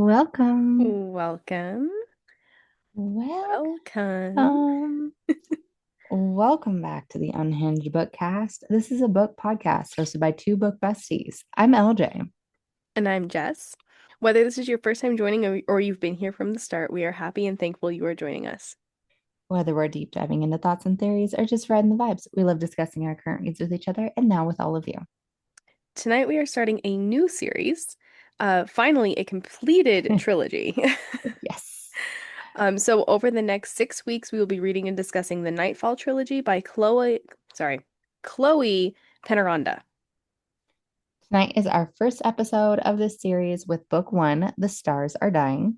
Welcome. Welcome. Welcome. Welcome. Welcome back to the Unhinged BookCast. This is a book podcast hosted by two book besties. I'm LJ. And I'm Jess. Whether this is your first time joining or you've been here from the start, we are happy and thankful you are joining us. Whether we're deep diving into thoughts and theories or just riding the vibes, we love discussing our current reads with each other and now with all of you. Tonight we are starting a new series, finally a completed trilogy. Yes. So over the next 6 weeks, we will be reading and discussing the Nytefall Trilogy by Chloe Penaranda. Tonight is our first episode of this series with book one, The Stars Are Dying.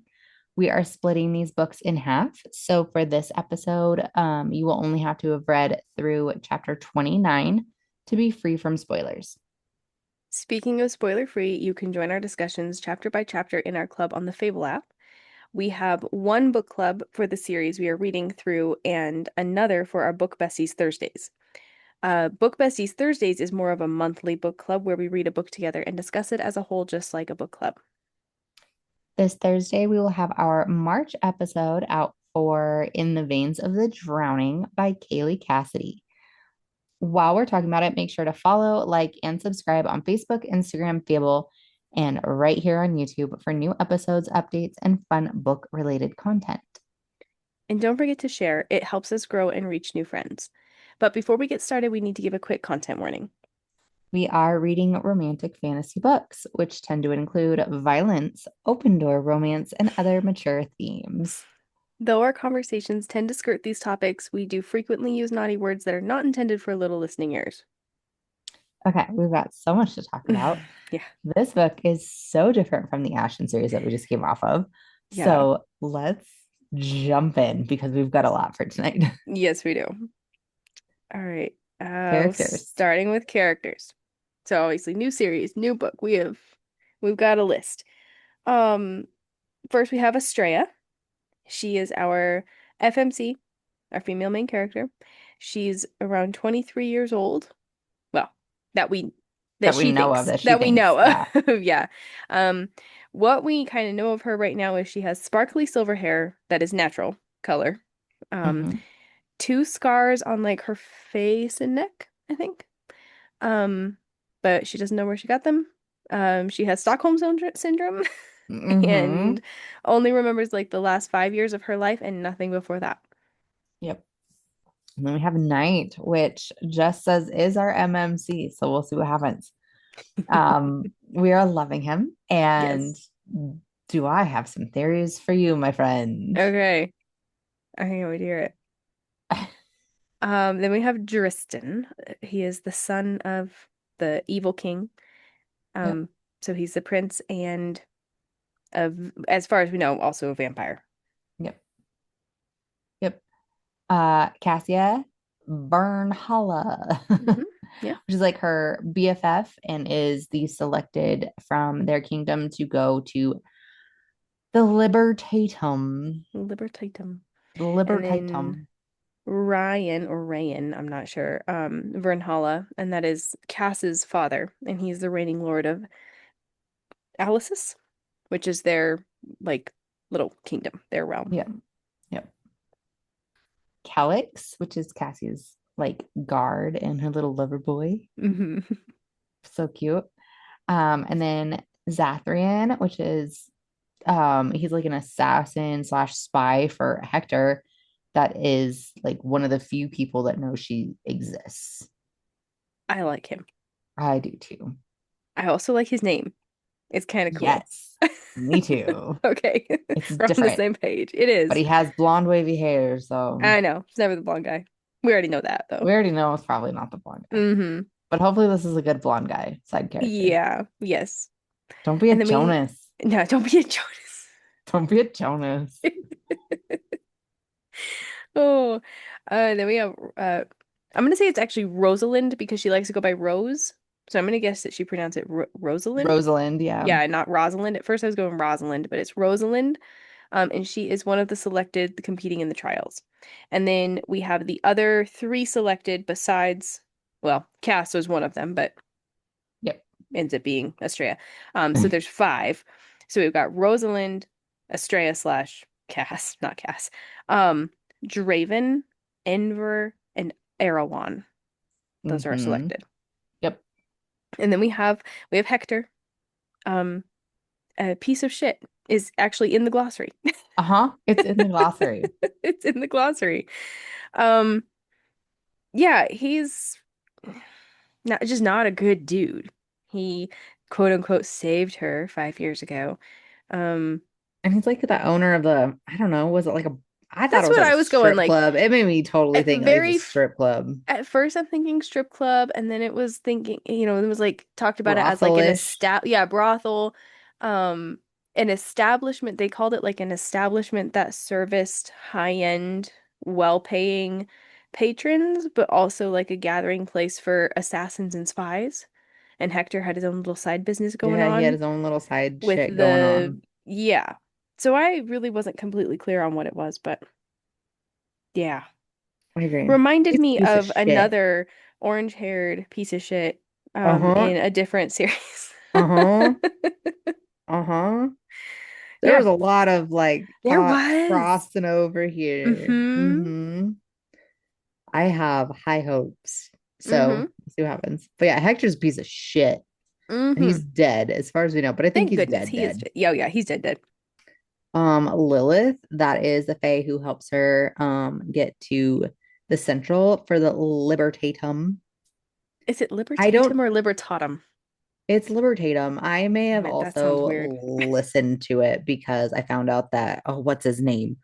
We are splitting these books in half. So for this episode, you will only have to have read through chapter 29 to be free from spoilers. Speaking of spoiler free, you can join our discussions chapter by chapter in our club on the Fable app. We have one book club for the series we are reading through and another for our Book Besties Thursdays. Book Besties Thursdays is more of a monthly book club where we read a book together and discuss it as a whole, just like a book club. This Thursday, we will have our March episode out for In the Veins of the Drowning by Kaylee Cassidy. While we're talking about it, make sure to follow, like, and subscribe on Facebook, Instagram, Fable, and right here on YouTube for new episodes, updates, and fun book related content. And don't forget to share, it helps us grow and reach new friends. But before we get started, we need to give a quick content warning. We are reading romantic fantasy books, which tend to include violence, open door romance, and other mature themes. Though our conversations tend to skirt these topics, we do frequently use naughty words that are not intended for little listening ears. Okay, we've got so much to talk about. Yeah. This book is so different from the Ashen series that we just came off of. Yeah. So let's jump in because we've got a lot for tonight. Yes, we do. All right. Characters. Starting with characters. So obviously new series, new book. We've got a list. Um, First we have Estrella. She is our FMC, our female main character. She's around 23 years old. Well, that we that That we she know of, thinks, that she that we thinks. know Yeah. of. Yeah. Um, what we kind of know of her right now is she has sparkly silver hair that is natural color. Um, Hmm. two scars on like her face and neck, I think. Um, but she doesn't know where she got them. She has Stockholm syndrome Hmm. and only remembers like the last 5 years of her life and nothing before that. Yep. And then we have Night, which just says is our MMC. So we'll see what happens. We are loving him. And Yes. do I have some theories for you, my friend? Okay. I can't wait to hear it. Then we have Dristan. He is the son of the evil king. Yep. Um, so he's the prince and as far as we know, also a vampire. Yep. Yep. Cassia Bernhalla, Hmm. Yeah. which is like her BFF and is the selected from their kingdom to go to the Libertatum. Libertatum. The And then Libertatum. Ryan or Rayan, I'm not sure, Vernhalla, and that is Cass's father, and he's the reigning lord of Alice's, which is their like little kingdom, their realm. Yep. Yep. Calix, which is Cassie's like guard and her little lover boy. Hmm. So cute. And then Zathrian, which is he's like an assassin slash spy for Hector that is like one of the few people that know she exists. I like him. I do too. I also like his name. It's kind of cool. Yes, me too. Okay. It's We're on the different, same page. It but is. he has blonde wavy hair, so I know. He's never the blonde guy. We already know that though. we already know it's probably not the blonde guy. Hmm. But hopefully this is a good blonde guy side character. Yeah. Yes. Don't be a And then we Jonas. no, don't be a Jonas. Don't be a Jonas. Oh, then we have I'm gonna say it's actually Rosalind because she likes to go by Rose. So I'm gonna guess that she pronounced it Rosalind. Rosalind, yeah. Yeah, not Rosalind. At first I was going Rosalind, but it's Rosalind. And she is one of the selected competing in the trials. And then we have the other three selected besides, well, Cass was one of them, but Yep. ends up being Estrella. So there's five. So we've got Rosalind, Estrella slash Cass, not Cass, um, Draven, Enver, and Erewhon. Those are Mm-hmm. selected. Yep. And then we have Hector. Um, a piece of shit is actually in the glossary. Uh-huh. It's in the glossary. It's in the glossary. Um, yeah, he's not a good dude. He quote unquote saved her 5 years ago. Um, And he's like the owner of the, I don't know, was it like a, I thought it that's was what like a I was going strip like club. It made me totally at think like it was a strip club. at first I'm thinking strip club, and then it was thinking, it was like talked about it as like Brothelish. brothel, um, an establishment. They called it like an establishment that serviced high-end, well-paying patrons, but also like a gathering place for assassins and spies. And Hector had his own little side business going Yeah, he had on his own little side with shit going the, on. yeah. So I really wasn't completely clear on what it was, but yeah. I agree. Reminded He's a me piece of of shit. another orange-haired piece of shit Uh-huh. in a different series. Uh-huh. Uh-huh. There was Yeah, a lot of like there thoughts was. crossing over here. Mm-hmm. Mm-hmm. I have high hopes. So Mm-hmm. we'll see what happens. But yeah, Hector's a piece of shit. And Mm-hmm. he's dead as far as we know, but I think Thank he's goodness dead, he is dead. dead. Yeah, yeah, he's dead, dead. Lilith, that is the Fae who helps her get to the central for the Libertatum. Is it I don't Libertatum or Libertatum? It's Libertatum. I may Damn have it, that sounds also weird. listened to it because I found out that, oh, what's his name?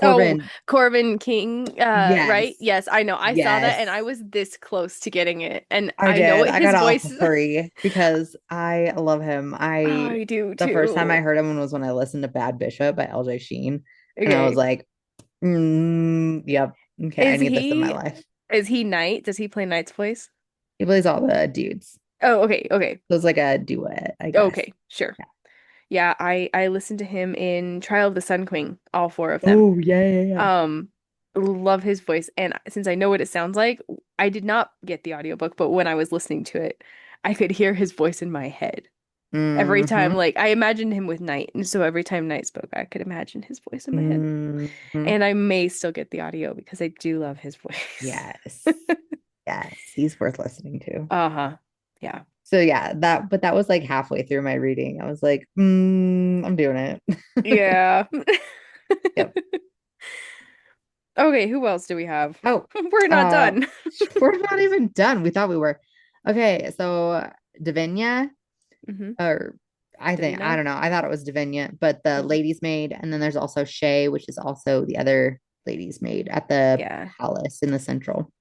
Oh, Corbin. Corbin King, right? Yes. Yes, I know. I saw that and Yes. I was this close to getting it. And I I know did. what I got his off voice of is. hurry because I love him. I do The first time I too. heard him was when I listened to Bad Bishop by LJ Sheen. And I was Okay. like, yep. Okay. I Is need this in my he life. is he Knight? Does he play Knight's voice? He plays all the dudes. Oh, okay, okay. So it's like a duet, I guess. Okay, sure. Yeah, I listened to him in Trial of the Sun Queen, all four of them. Oh, yeah, yeah, yeah. Um, love his voice, and since I know what it sounds like, I did not get the audiobook, but when I was listening to it, I could hear his voice in my head. Every time, Mm-hmm. like I imagined him with Knight, and so every time Knight spoke, I could imagine his voice in my head. Mm-hmm. And I may still get the audio because I do love his voice. Yes. Yes. He's worth listening to. Uh-huh. Yeah. So yeah, but that was like halfway through my reading. I was like, I'm doing it. Yeah. Yep. Okay, who else do we have? Oh, We're not uh, done. we're not even done. We thought we were. Okay, so Davinia, Hmm. or I Davina? don't know. I thought it was Davinia, but the Mhm. lady's maid, and then there's also Shay, which is also the other lady's maid at the Yeah. palace in the central.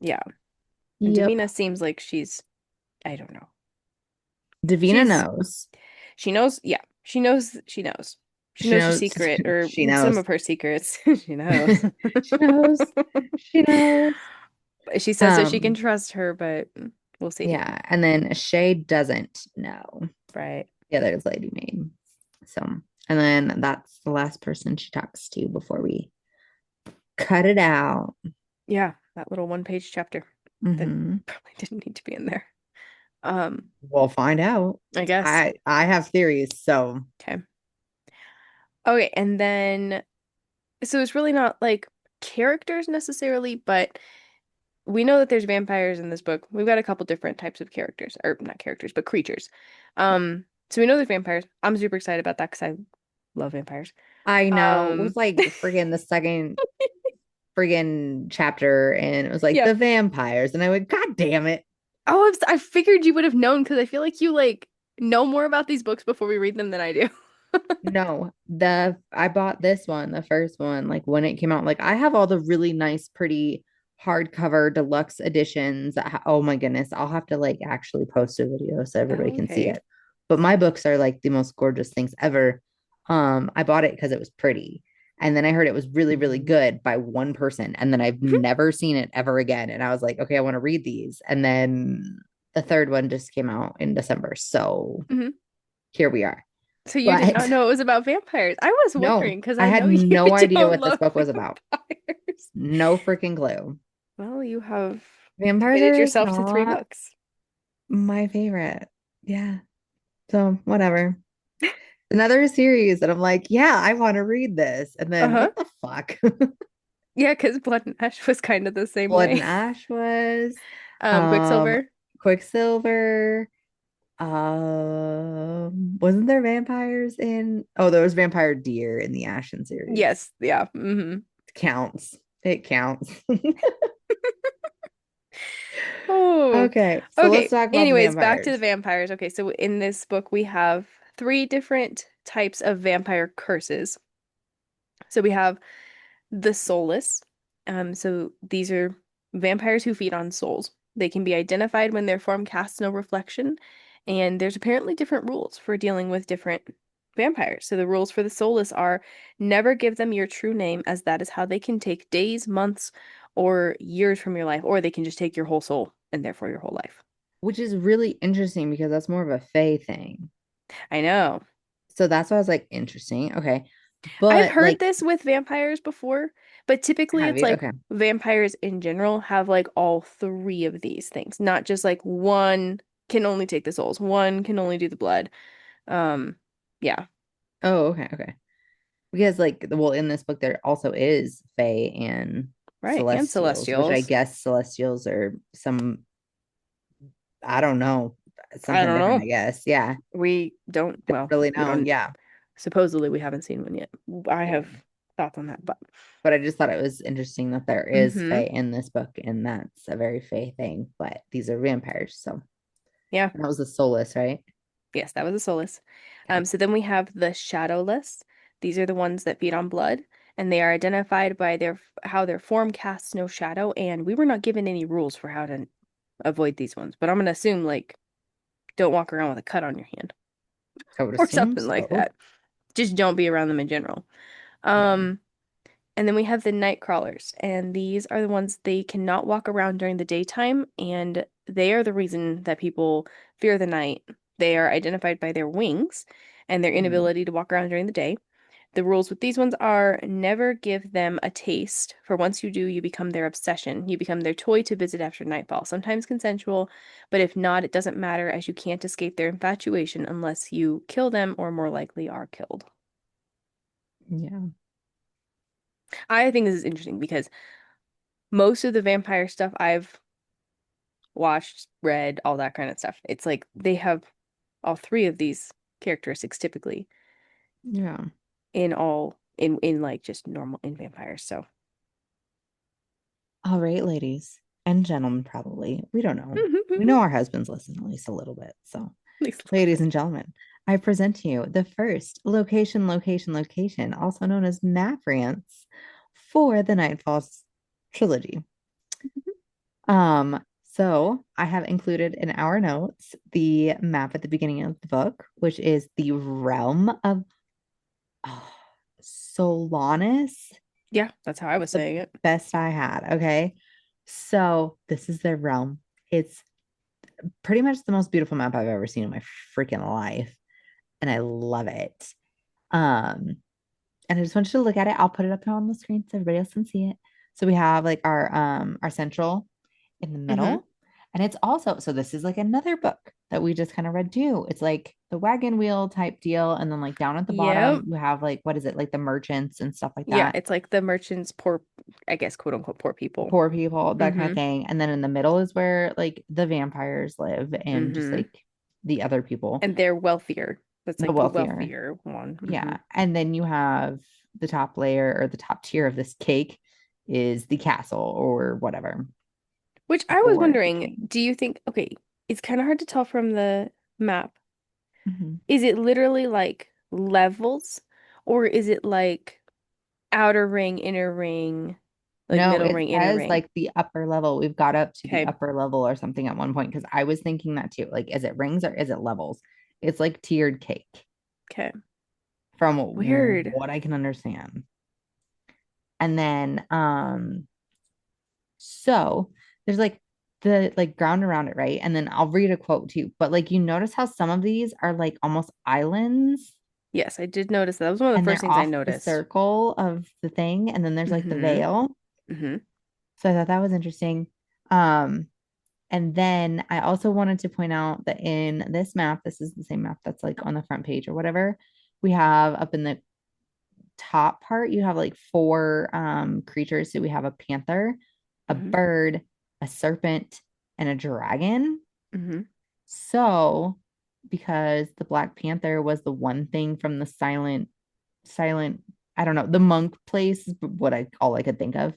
Yeah. And Yep. Davina seems like I don't know. Davina She's, knows. she knows, yeah. She knows. She She knows her knows. secret or She some knows. of her secrets. She knows. She knows. She knows. She says that she can Um, trust her, but we'll see. yeah, and then Shay doesn't know Right. the other lady maid. So, and then that's the last person she talks to before we cut it out. Yeah, that little one-page chapter that Hmm. probably didn't need to be in there. Um, We'll find out. I guess. I have theories, so Okay. Okay, and then so it's really not like characters necessarily, but we know that there's vampires in this book. We've got a couple different types of characters, or not characters, but creatures. So we know there's vampires. I'm super excited about that because I love vampires. I know it was Um, like friggin' the second friggin' chapter, and it was like yeah. the vampires, and I went, God damn it. Oh, I figured you would have known because I feel like you like know more about these books before we read them than I do. No, the I bought this one, the first one, like when it came out. Like I have all the really nice, pretty hardcover deluxe editions. Oh my goodness, I'll have to like actually post a video so everybody Oh, can see okay. it. But my books are like the most gorgeous things ever. I bought it because it was pretty. And then I heard it was really, really good by one person. And then I've never seen it ever again. And I was like, okay, I want to read these. And then the third one just came out in December. So Hmm. here we are. So you did not But know it was about vampires. I was no, wondering because I I had know you no idea don't what this love book was about. vampires. No freaking clue. Well, you have Vampires committed are like yourself to three not books. my favorite. Yeah. So whatever. another series that I'm like, yeah, I want to read this. And then Uh-huh. what the fuck? Yeah, because Blood and Ash was kind of the same Blood way. and Ash was, um, Quicksilver. Quicksilver. Wasn't there vampires in? Oh, there was vampire deer in the Ashen series. Yes, yeah. Counts. It counts. Oh, Okay, so let's okay. talk about the Anyways, back to the vampires, vampires. Okay, so in this book, we have three different types of vampire curses. So we have the soulless. So these are vampires who feed on souls. They can be identified when their form casts no reflection, and there's apparently different rules for dealing with different vampires. So the rules for the soulless are never give them your true name, as that is how they can take days, months, or years from your life, or they can just take your whole soul and therefore your whole life. which is really interesting because that's more of a Fae thing. I know. So that's why I was like, interesting. Okay. I've But heard like, this with vampires before, but typically have it's you? like Okay. vampires in general have like all three of these things, not just like one can only take the souls, one can only do the blood. Um, yeah, Oh, okay, okay. Because like, well, in this book there also is Fae and right. And Celestials, which I celestials. guess Celestials are some, I don't know, I something don't different, know. I guess. Yeah. We don't, Don't well, really we know. don't, Yeah. supposedly we haven't seen one yet. I Yeah. have thoughts on that, but But I just thought it was interesting that there is mm-hmm. Fae in this book, and that's a very Fae thing. But these are vampires, so Yeah. that was a soulless, right? Yes, that was a solace. Okay. So then we have the shadowless. These are the ones that feed on blood, and they are identified by their how their form casts no shadow. And we were not given any rules for how to avoid these ones, but I'm gonna assume like don't walk around with a cut on your hand I would or assume something like so. that. Just don't be around them in general. Yeah. Um, and then we have the night crawlers, and these are the ones they cannot walk around during the daytime, and they are the reason that people fear the night. They are identified by their wings and their Mhm. inability to walk around during the day. The rules with these ones are never give them a taste, for once you do, you become their obsession. You become their toy to visit after nightfall, sometimes consensual, but if not, it doesn't matter as you can't escape their infatuation unless you kill them or more likely are killed. Yeah. I think this is interesting because most of the vampire stuff I've watched, read, all that kind of stuff, it's like they have all three of these characteristics typically Yeah. in all in like just normal in vampires. So All right, ladies and gentlemen, probably. We don't know. We at know our husbands listen at least a little bit. So, least a little ladies bit. and gentlemen, I present to you the first location, also known as map rants for the Nightfall trilogy. So I have included in our notes the map at the beginning of the book, which is the realm of oh, Solanas. Yeah, that's how I was The saying it. best I had. Okay. So this is their realm. It's pretty much the most beautiful map I've ever seen in my freaking life. And I love it. Um, and I just want you to look at it. I'll put it up here on the screen so everybody else can see it. So we have like our central in the Hmm. middle. And it's also, so this is like another book that we just kind of read too. It's like the wagon wheel type deal. And then like down at the bottom, Yep. you have like, what is it? Like the merchants and stuff like Yeah, that. it's like the merchants, poor, I guess, quote unquote, poor people. Poor people, that kind of Hmm. thing. And then in the middle is where like the vampires live and just Hmm. like the other people, And they're wealthier. That's the like the wealthier. wealthier one. Hmm. Yeah. And then you have the top layer or the top tier of this cake is the castle or whatever, Which I was or the wondering, king. do you think, okay, it's kind of hard to tell from the map. Mhm. Is it literally like levels, or is it like outer ring, inner ring, like No, middle it ring, inner says ring? like the upper level. We've got up to the Okay. upper level or something at one point because I was thinking that too. Like, is it rings or is it levels? It's like tiered cake Okay. from Weird. what I can understand. And then so there's like the like ground around it, right? And then I'll read a quote too. But like you notice how some of these are like almost islands Yes, I did notice that. That was one of the and first they're things I off the noticed. circle of the thing. And then there's like the Mm-hmm. veil. Mm-hmm. So I thought that was interesting. Um, and then I also wanted to point out that in this map, this is the same map that's like on the front page or whatever. We have up in the top part, you have like four creatures. So we have a panther, a Hmm. bird, a serpent, and a dragon. Hmm. So because the Black Panther was the one thing from the silent, I don't know, the monk place is what I all I could think of.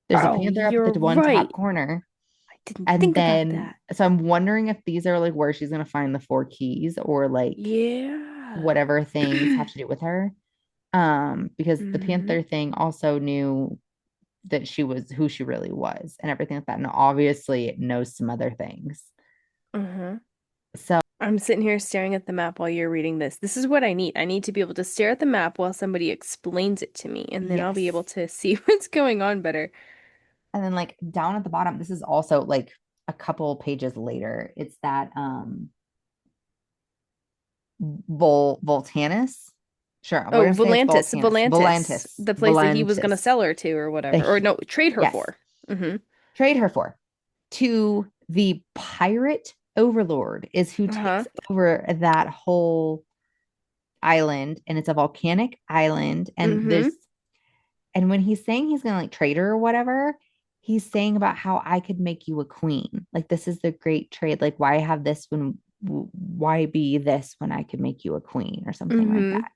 There's a Oh, panther up at you're the one right. top corner. I didn't And think about then that. so I'm wondering if these are like where she's gonna find the four keys or like Yeah. whatever things have to do with her. Because the Hmm. Panther thing also knew that she was who she really was and everything like that. And obviously it knows some other things. Hmm. So I'm sitting here staring at the map while you're reading this. This is what I need. I need to be able to stare at the map while somebody explains it to me, and then I'll be able yes. to see what's going on better. And then like down at the bottom, this is also like a couple pages later. It's that Voltanus. Sure, we're Oh, gonna say it's Volantis, Voltanus. Volantis, Volantis. the place that he was gonna Volantis. sell her to or whatever, or The, no, trade her yes. for. Hmm. Trade her for to the pirate overlord is who Uh-huh. takes over that whole island, and it's a volcanic island, and there's Hmm. and when he's saying he's gonna like trade her or whatever, he's saying about how I could make you a queen, like this is the great trade, like why have this when why be this when I could make you a queen or something like Hmm. that.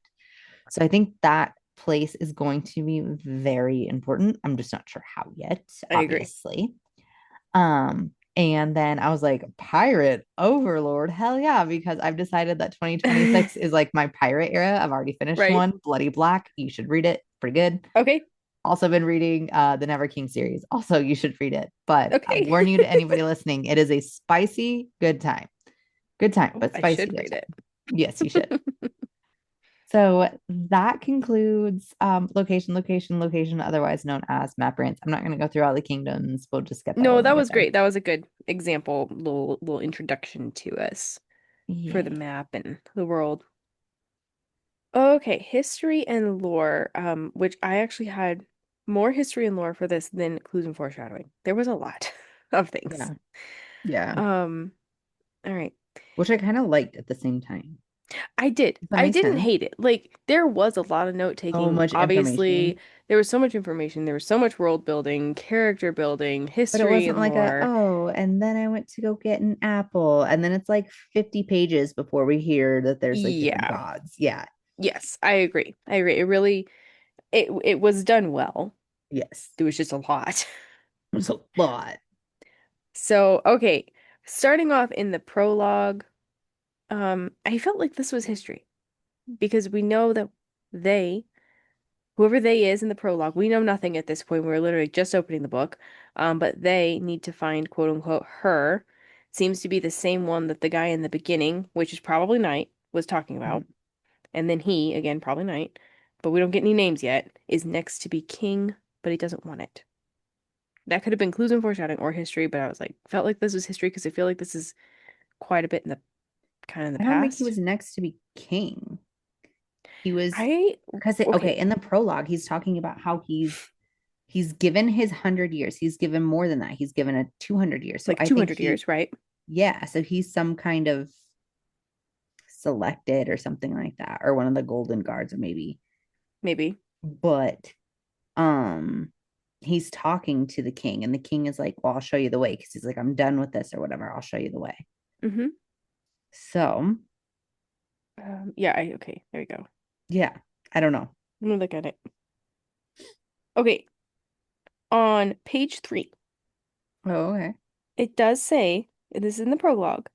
So I think that place is going to be very important. I'm just not sure how yet, I agree. obviously. And then I was like, pirate overlord, hell yeah, because I've decided that 2026 is like my pirate era. I've already finished Right. one, Bloody Black. You should read it. Pretty good. Okay. Also been reading the Never King series. Also, you should read it. But I Okay. warn you to anybody listening, it is a spicy good time. Good time, Oh, but I spicy should good read time. it. Yes, you should. So that concludes location, otherwise known as map rants. I'm not going to go through all the kingdoms. We'll just get there No, when we that get was there. great. That was a good example, little introduction to us for the Yay. map and the world. Okay, history and lore, which I actually had more history and lore for this than clues and foreshadowing. There was a lot of things. Yeah. Yeah. Um, all right. Which I kind of liked at the same time. I did. Does that I make didn't sense? hate it. Like there was a lot of note So taking. much Obviously, information. there was so much information. There was so much world building, character building, But it history wasn't and like a, lore. oh, and then I went to go get an apple. And then it's like 50 pages before we hear that there's like different Yeah. gods. Yeah. Yes, I agree. I agree. It really it was done well. Yes. There was just a lot. There's a lot. So, okay, starting off in the prologue, I felt like this was history because we know that they, whoever they is in the prologue, we know nothing at this point. We're literally just opening the book. But they need to find quote unquote her. Seems to be the same one that the guy in the beginning, which is probably Knight, was talking about. Mhm. And then he, again, probably Knight, but we don't get any names yet, is next to be king, but he doesn't want it. That could have been clues and foreshadowing or history, but I was like, felt like this was history because I feel like this is quite a bit in the kind of in the I don't think he past. was next to be king. He was I because okay, okay, in the prologue, he's talking about how he's given his 100 years. He's given more than that. He's given a 200 years. So like I think 200 he, years, right? yeah. So he's some kind of selected or something like that, or one of the golden guards, or maybe. Maybe. But um, he's talking to the king, and the king is like, "Well, I'll show you the way," because he's like, "I'm done with this or whatever. I'll show you the way." Mm-hmm. So Yeah, okay, there we go. yeah, I don't know. Let me look at it. Okay, on page 3, Oh, okay. it does say, this is in the prologue.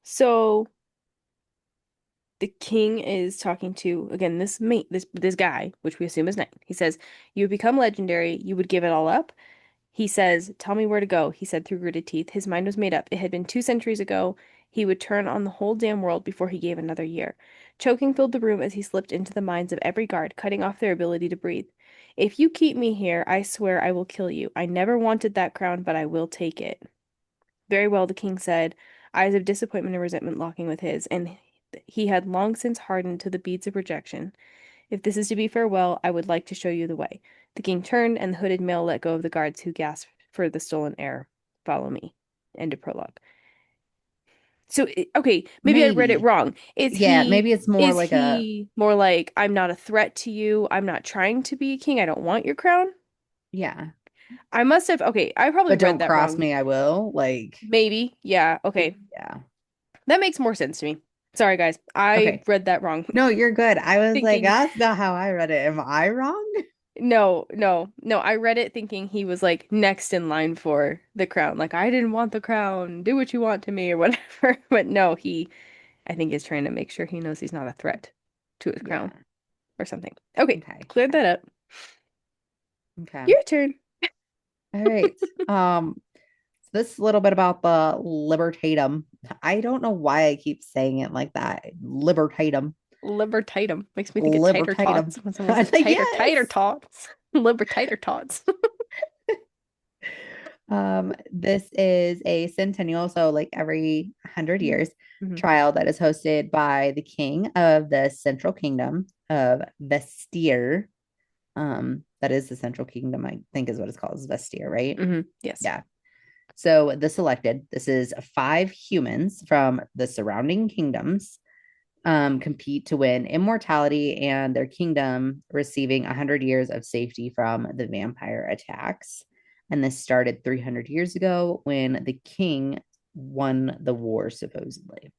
So the king is talking to again this mate, this guy, which we assume is Knight. He says, "You would become legendary. You would give it all up." He says, "Tell me where to go," he said through gritted teeth. His mind was made up. It had been 2 centuries ago. He would turn on the whole damn world before he gave another year. Choking filled the room as he slipped into the minds of every guard, cutting off their ability to breathe. "If you keep me here, I swear I will kill you. I never wanted that crown, but I will take it." "Very well," the king said, eyes of disappointment and resentment locking with his, and he had long since hardened to the beads of rejection. "If this is to be farewell, I would like to show you the way." The king turned, and the hooded male let go of the guards who gasped for the stolen heir. "Follow me." End of prologue. So, okay, maybe I read it Maybe. wrong. Yeah, maybe it's more Is like a, he more like, I'm not a threat to you. I'm not trying to be a king. I don't want your crown. yeah, I must have, okay, I probably but read don't that cross wrong. me, I will. Like, Maybe. Yeah. Okay. yeah. That makes more sense to me. Sorry, guys. I Okay. read that wrong. No, you're good. I was like, Thinking, that's not how I read it. Am I wrong? no, no, no. I read it thinking he was like next in line for the crown. Like, I didn't want the crown. Do what you want to me or whatever. But no, I think, is trying to make sure he knows he's not a threat to his Yeah. crown or something. Okay, Okay. cleared that up. Okay. Your turn. All right. So this little bit about the libertatum. I don't know why I keep saying it like that. Libertatum. Libertatum. Makes me think of tater Libertatum. tots when someone I says was like, tater yes. tots. Libertator tots. This is a centennial, so like every 100 years, Mhm. trial that is hosted by the king of the Central Kingdom of Vestir. That is the Central Kingdom, I think is what it's called, is Vestir, right? Yes. Yeah. So the selected, this is 5 humans from the surrounding kingdoms compete to win immortality and their kingdom receiving 100 years of safety from the vampire attacks. And this started 300 years ago when the king won the war, supposedly.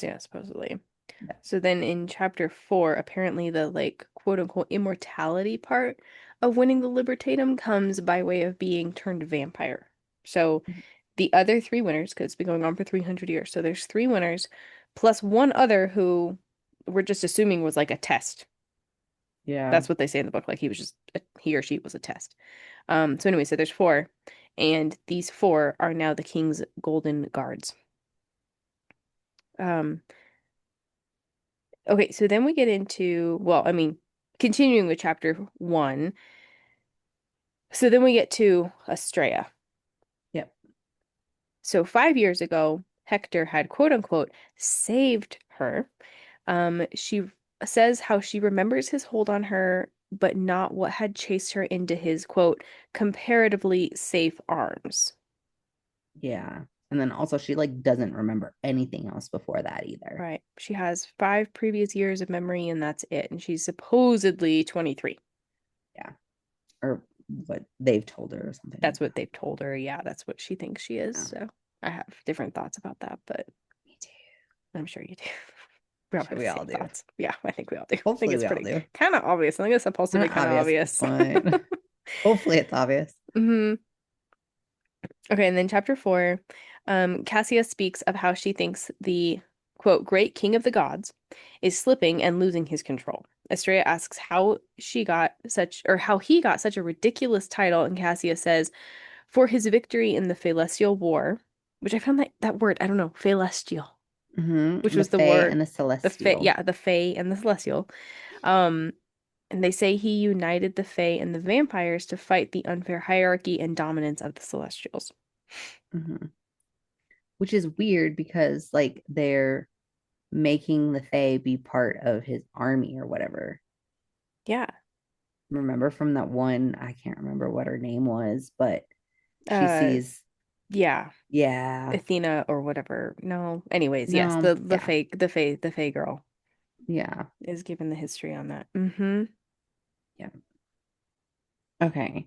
Yeah, supposedly. Yeah. So then in chapter 4, apparently the like quote unquote immortality part of winning the Libertatum comes by way of being turned vampire. So the other 3 winners, because it's been going on for 300 years, so there's 3 winners plus one other who we're just assuming was like a test. Yeah. That's what they say in the book. Like he or she was a test. So anyway, so there's 4, and these 4 are now the king's golden guards. Um, okay, so then we get into, well, I mean, continuing with chapter 1. So then we get to Estrella. Yep. So 5 years ago, Hector had quote unquote saved her. She says how she remembers his hold on her, but not what had chased her into his quote comparatively safe arms. Yeah. And then also she like doesn't remember anything else before that either. Right. She has 5 previous years of memory, and that's it. And she's supposedly 23. Yeah. Or what they've told her or something like That's what that. they've told her. Yeah, that's what she thinks she is. Yeah. So I have different thoughts about that, but Me too. I'm sure you do. We all Sure, have the we all same do. thoughts. Yeah, I think we all do. I think Hopefully it's we all pretty do. kind of obvious. I think it's supposed to Kind be of kind of obvious at this obvious. point. Hopefully it's obvious. hmm Okay, and then chapter 4, Cassia speaks of how she thinks the quote great king of the gods is slipping and losing his control. Estrella asks how he got such a ridiculous title, and Cassia says for his victory in the Celestial War, which I found that word, I don't know, Celestial, which The was the Fae war, and the Celestial. the Fae and the Celestial. Um, and they say he united the Fae and the vampires to fight the unfair hierarchy and dominance of the Celestials. hmm Which is weird because like they're making the Fae be part of his army or whatever. Yeah. Remember from that one, I can't remember what her name was, but she Uh, sees, yeah. yeah, Athena or whatever. No. Anyways, yes, no, yeah, the Fae girl yeah, is given the history on that. Mm-hmm. yeah. Okay.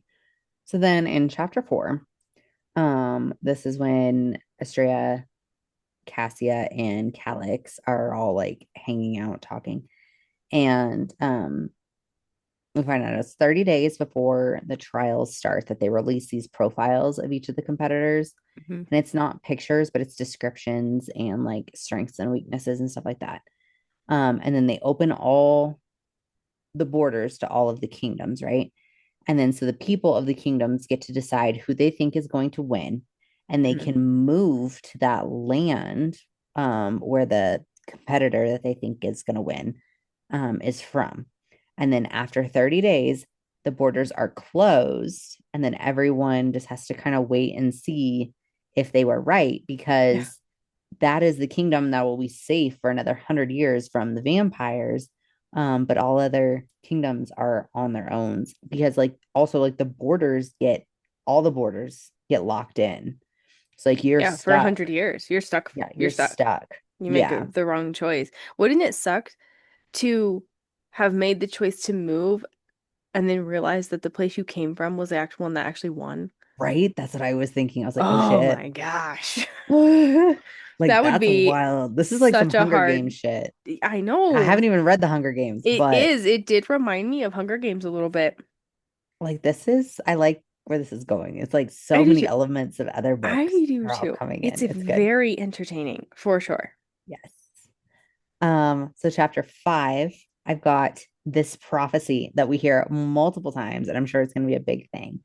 So then in chapter 4, this is when Estrella, Cassia, and Calix are all like hanging out talking. And we find out it's 30 days before the trials start that they release these profiles of each of the competitors. Mm-hmm. And it's not pictures, but it's descriptions and like strengths and weaknesses and stuff like that. And then they open all the borders to all of the kingdoms, right? And then so the people of the kingdoms get to decide who they think is going to win, and they Mm-hmm. can move to that land where the competitor that they think is going to win is from. And then after 30 days, the borders are closed, and then everyone just has to kind of wait and see if they were right Yeah. because that is the kingdom that will be safe for another 100 years from the vampires. But all other kingdoms are on their own because, like, also like the borders get all the borders get locked in, It's like you're Yeah, for a stuck. hundred years. You're stuck. Yeah, You're you're stuck. stuck. You make Yeah, the wrong choice. Wouldn't it suck to have made the choice to move and then realize that the place you came from was the actual one that actually won? right? That's what I was thinking. I was like, oh Oh shit. my gosh. Like That would that's be wild. This is like some such a Hunger Games hard. shit. I I know. haven't even read the Hunger Games, It but is. It did remind me of Hunger Games a little bit. like this is I like where this is going. It's like I so do many too. elements of other I books do are all too. coming It's in. a It's good. very entertaining for sure. Yes. So chapter 5, I've got this prophecy that we hear multiple times, and I'm sure it's going to be a big thing.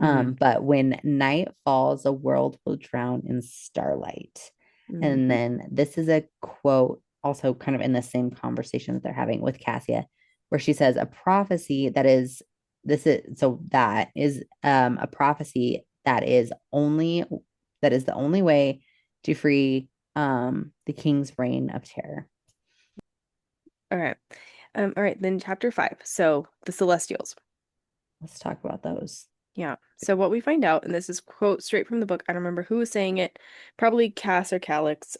Hmm. But when night falls, the world will drown in starlight. And Hmm. then this is a quote also kind of in the same conversation that they're having with Cassia, where she says, a prophecy that is this is so that is a prophecy that is the only way to free the king's reign of terror. All right. All right, then chapter 5. So the Celestials. Let's talk about those. Yeah. So what we find out, and this is quote straight from the book, I don't remember who was saying it, probably Cass or Calix.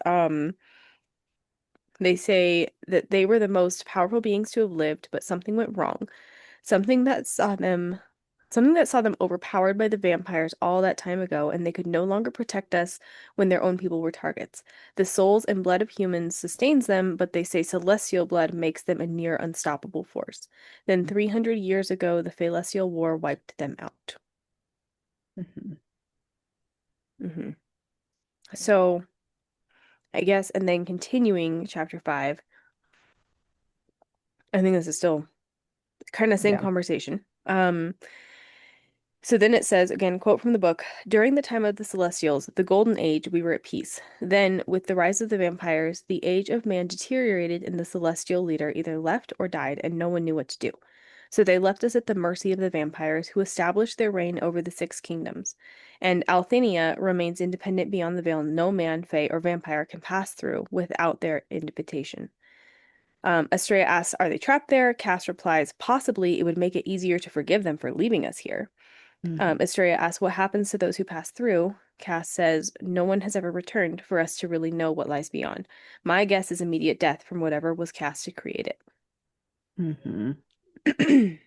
They say that they were the most powerful beings to have lived, but something went wrong. Something that saw them something that saw them overpowered by the vampires all that time ago, and they could no longer protect us when their own people were targets. The souls and blood of humans sustains them, but they say celestial blood makes them a near unstoppable force. Then 300 years ago, the Celestial War wiped them out. Mhm. Hmm. So, I guess, and then continuing chapter 5, I think this is still kind of same Yeah. conversation. So then it says, again, quote from the book, during the time of the Celestials, the Golden Age, we were at peace. Then, with the rise of the vampires, the age of man deteriorated and the Celestial leader either left or died, and no one knew what to do. So they left us at the mercy of the vampires, who established their reign over the six kingdoms. And Althenia remains independent beyond the veil no man, fae, or vampire can pass through without their invitation. Estrella asks, are they trapped there? Cass replies, possibly it would make it easier to forgive them for leaving us here. Mhm. Asteria asks, what happens to those who pass through? Cass says, no one has ever returned for us to really know what lies beyond. My guess is immediate death from whatever was cast to create Mhm. it.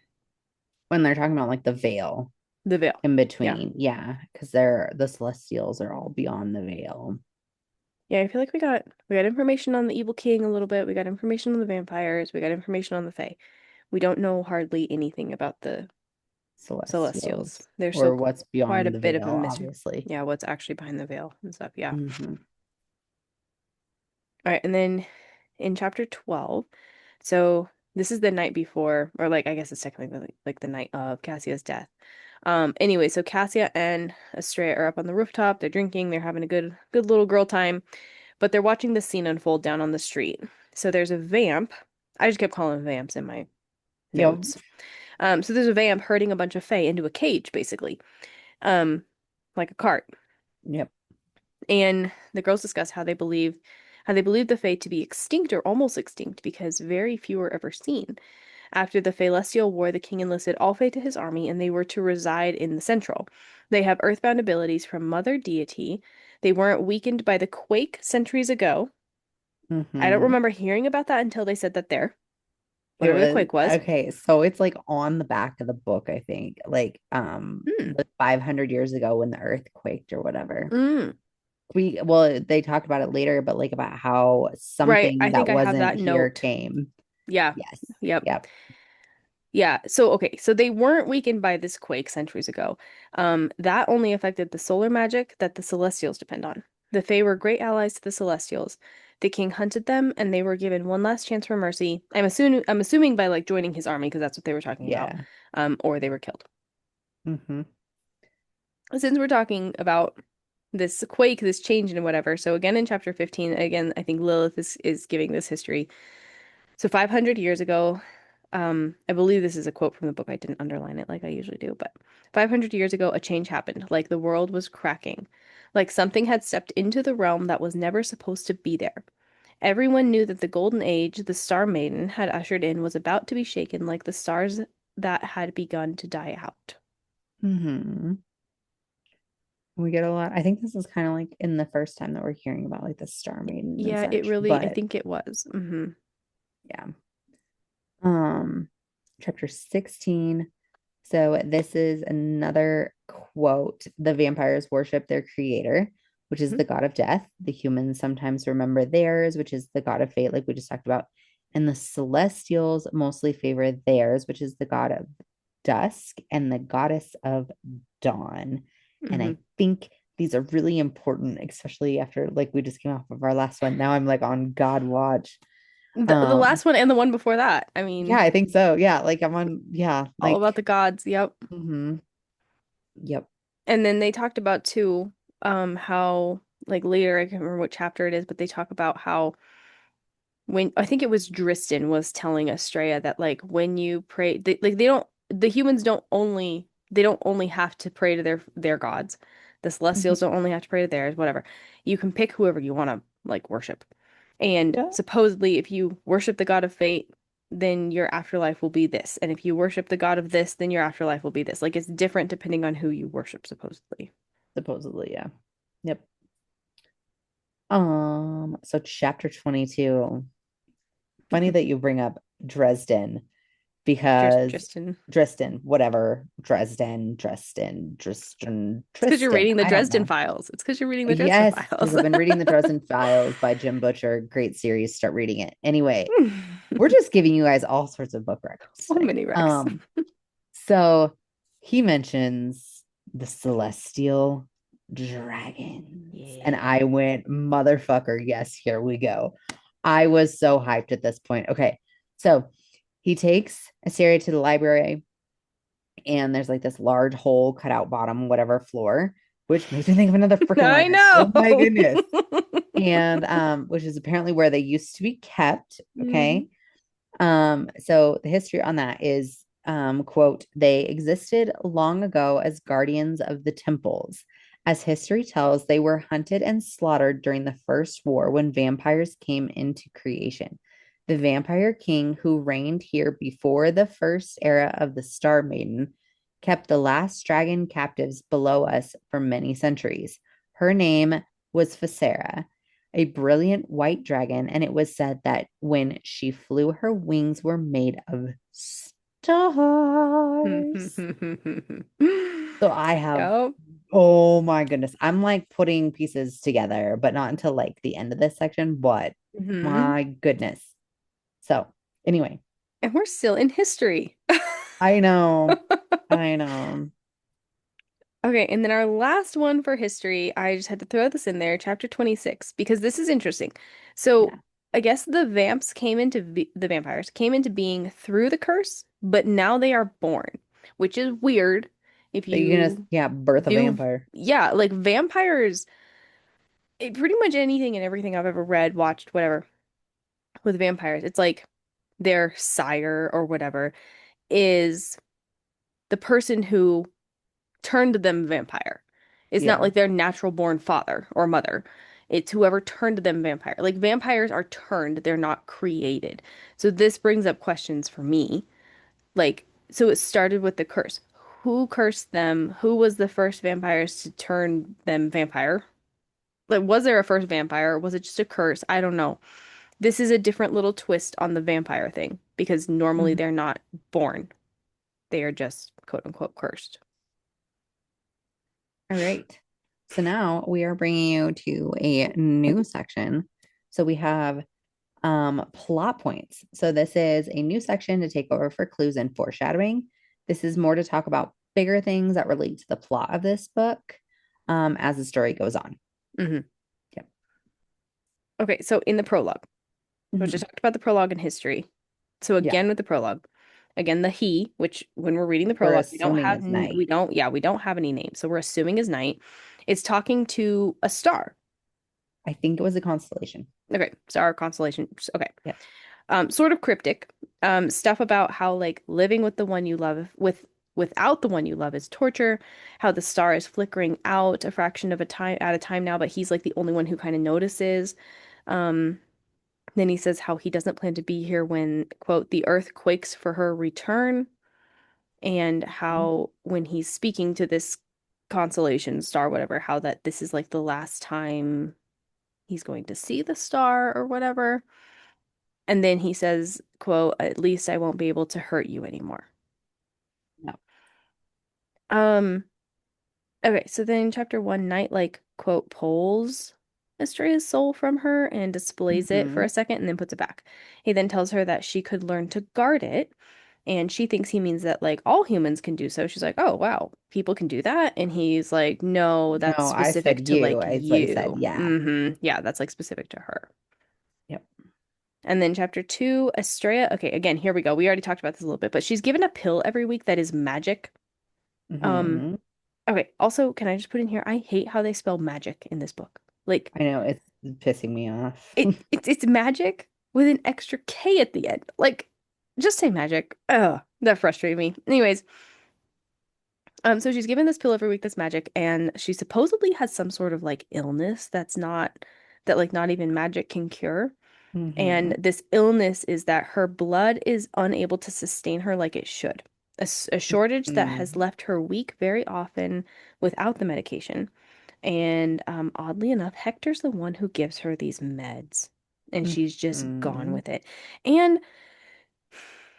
When they're talking about like the veil The veil. in Yeah. between, yeah, because they're the Celestials are all beyond the veil. Yeah, I feel like we got information on the evil king a little bit. We got information on the vampires. We got information on the fae. We don't know hardly anything about the Celestials. Celestials, There's still or what's quite a beyond the bit of veil, a mystery. obviously. Yeah, what's actually behind the veil and stuff. Yeah. Hmm. All right, and then in chapter 12, so this is the night before, or like I guess it's technically like the night of Cassia's death. Anyway, so Cassia and Estrella are up on the rooftop, they're drinking, they're having a good little girl time, but they're watching the scene unfold down on the street. So there's a vamp. I just kept calling them vamps in my Yep. notes. So there's a vamp herding a bunch of fae into a cage, basically. Um, like a cart. Yep. And the girls discuss how they believe the Fae to be extinct or almost extinct because very few are ever seen. After the Celestial War, the king enlisted all Fae to his army, and they were to reside in the Central. They have earthbound abilities from Mother Deity. They weren't weakened by the quake centuries ago. I don't Hmm. remember hearing about that until they said that there, It whatever the was quake was. okay. So it's like on the back of the book, I think, Hmm. like 500 years ago when the earth quaked or whatever. Mm. They talked about it later, but like about how Right. something I think that I have wasn't that here note. came. Yeah. Yes. Yep. Yep. Yeah, so okay, so they weren't weakened by this quake centuries ago. That only affected the solar magic that the Celestials depend on. The Fae were great allies to the Celestials. The king hunted them, and they were given one last chance for mercy. I'm assuming by like joining his army, because that's what they were talking about. Yeah. Or they were killed. Hmm. Since we're talking about this quake, this change and whatever, so again in chapter 15, again, I think Lilith is giving this history. So 500 years ago, I believe this is a quote from the book. I didn't underline it like I usually do, but 500 years ago, a change happened, like the world was cracking, like something had stepped into the realm that was never supposed to be there. Everyone knew that the golden age the Star Maiden had ushered in was about to be shaken like the stars that had begun to die out. Hmm. We get a lot. I think this is kind of like in the first time that we're hearing about like the Star Maiden and Yeah, it such. really, I But think it was. yeah. Um, chapter 16. So this is another quote. The vampires worship their creator, which is the god of death. The humans sometimes remember theirs, which is the god of fate, like we just talked about. And the celestials mostly favor theirs, which is the god of dusk and the goddess of dawn. And Hmm. I think these are really important, especially after like we just came off of our last one. Now I'm like on God watch. The Um, last one and the one before that. I yeah, mean, I think so. Yeah, like I'm on, yeah, all like, about the gods. Yep. hmm yep. And then they talked about too, how like later, I can't remember what chapter it is, but they talk about how when I think it was Dristan was telling Estrella that like when you pray, they don't the humans don't only have to pray to their gods. The Mhm. Celestials don't only have to pray to theirs, whatever. You can pick whoever you want to like worship. And Yeah. supposedly if you worship the god of fate, then your afterlife will be this. And if you worship the god of this, then your afterlife will be this. Like it's different depending on who you worship, supposedly. Supposedly, yeah. Yep. So chapter 22. Funny that you bring up Dresden because Tristan. It's because you're Tristan. reading the I don't Dresden know. Files. It's because you're reading the Dresden Yes, because Files. I've been reading the Dresden Files by Jim Butcher. Great series. Start reading it. Anyway, we're just giving you guys all sorts of book records So today. many Rex. So he mentions the celestial dragons. And Yeah. I went, motherfucker, yes, here we go. I was so hyped at this point. Okay. So he takes Asteria to the library, and there's like this large hole cut out bottom, whatever floor, which makes me think of another freaking I library. Oh my know. goodness. And which is apparently where they used to be kept. Mhm. Okay. So the history on that is, quote, they existed long ago as guardians of the temples. As history tells, they were hunted and slaughtered during the First War when vampires came into creation. The vampire king who reigned here before the first era of the Star Maiden kept the last dragon captives below us for many centuries. Her name was Facera, a brilliant white dragon, and it was said that when she flew, her wings were made of stars. So I have, Yep. oh my goodness, I'm like putting pieces together, but not until like the end of this section. But Hmm. my goodness. So anyway, And we're still in history. I know, I know. Okay, and then our last one for history, I just had to throw this in there, chapter 26, because this is interesting. So, Yeah. I guess the vampires came into being through the curse, but now they are born, which is weird. If So you can just, you yeah, birth a do, vampire. yeah, like vampires, pretty much anything and everything I've ever read, watched, whatever, with vampires, it's like their sire or whatever is the person who turned them vampire. It's not Yeah. like their natural born father or mother. It's whoever turned them vampire. Like vampires are turned, they're not created. So this brings up questions for me. Like, so it started with the curse. Who cursed them? Who was the first vampires to turn them vampire? Like, was there a first vampire? Or was it just a curse? I don't know. This is a different little twist on the vampire thing because normally Mhm. they're not born. They are just quote unquote cursed. All right. So now we are bringing you to a new section. So we have plot points. So this is a new section to take over for clues and foreshadowing. This is more to talk about bigger things that relate to the plot of this book as the story goes on. Hmm. Yep. Okay, so in the prologue, we just Mhm. talked about the prologue and history. So Yeah. again with the prologue, again the he, which when we're reading the We're prologue, assuming is night. we don't have any names. So we're assuming is night. It's talking to a star. I think it was a constellation. Okay, star constellation. Okay. Yep. Sort of cryptic. Stuff about how like living with the one you love without the one you love is torture, how the star is flickering out a fraction of a time at a time now, but he's like the only one who kind of notices. Um, Then he says how he doesn't plan to be here when, quote, the earth quakes for her return, and Mhm. how when he's speaking to this constellation, star, whatever, how that this is like the last time he's going to see the star or whatever. And then he says, quote, "At least I won't be able to hurt you anymore." No. Um, okay, so then in chapter one, Knight like quote pulls Estrella's soul from her and displays it for Hmm. a second and then puts it back. He then tells her that she could learn to guard it, and she thinks he means that like all humans can do so. She's like, "Oh, wow, people can do that." And he's like, "No, that's No, I said specific to you. like Is what he said. you." Yeah. Yeah, that's like specific to her. Yep. And then chapter two, Estrella. Okay, again, here we go. We already talked about this a little bit, but she's given a pill every week that is magic. Um, Hmm. okay, also, can I just put in here? I hate how they spell magic in this book. Like I know it's pissing me off. it's magic with an extra K at the end. Like, just say magic. Ugh, that frustrated me. Anyways, so she's given this pill every week that's magic, and she supposedly has some sort of like illness that's not that like not even magic can cure. Hmm. And this illness is that her blood is unable to sustain her like it should. A shortage that has Hmm. left her weak very often without the medication. And oddly enough, Hector's the one who gives her these meds, and she's just gone Hmm. with it. And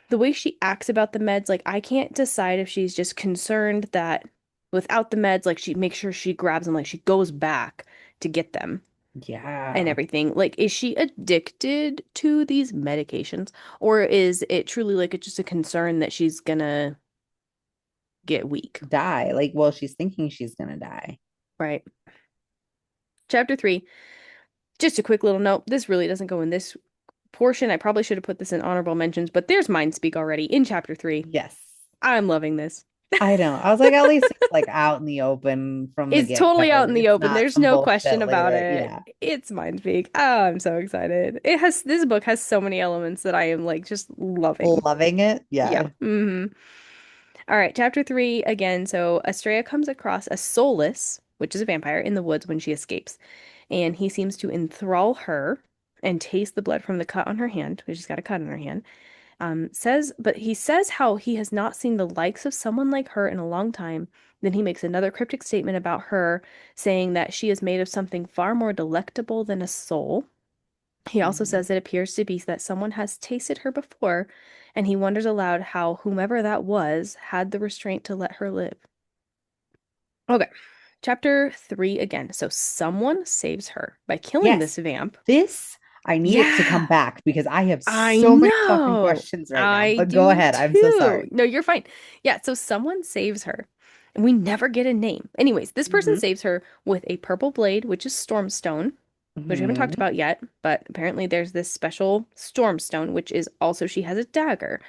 the way she acts about the meds, like I can't decide if she's just concerned that without the meds, like she makes sure she grabs them, like she goes back to get them and Yeah. everything. Like, is she addicted to these medications, or is it truly like it's just a concern that she's gonna get weak? Die. Like, well, she's thinking she's gonna die. Right. Chapter three. Just a quick little note. This really doesn't go in this portion. I probably should have put this in honorable mentions, but there's Mind Speak already in chapter three. Yes. I'm loving this. I know. I was like, at least it's like out in the open from the It's get-go. totally out in the It's open. not There's some no question bullshit about later. it. Yeah. It's Mind Speak. Oh, I'm so excited. This book has so many elements that I am like just loving. Loving it. Yeah. Yeah. All right, chapter three again. So Estrella comes across a soulless, which is a vampire, in the woods when she escapes, and he seems to enthrall her and taste the blood from the cut on her hand, which she's got a cut on her hand. But he says how he has not seen the likes of someone like her in a long time. Then he makes another cryptic statement about her, saying that she is made of something far more delectable than a soul. He also Mhm. says it appears to be that someone has tasted her before, and he wonders aloud how whomever that was had the restraint to let her live. Okay, chapter three again. So someone saves her by killing Yes. this vamp. This, I need it to come Yeah, back because I have I so many fucking know. questions right now. I But go do ahead. I'm so too. sorry. No, you're fine. Yeah, so someone saves her, and we never get a name. Anyways, this person Hmm. saves her with a purple blade, which is Stormstone, which we haven't talked Hmm. about yet, but apparently there's this special Stormstone, which is also she has a dagger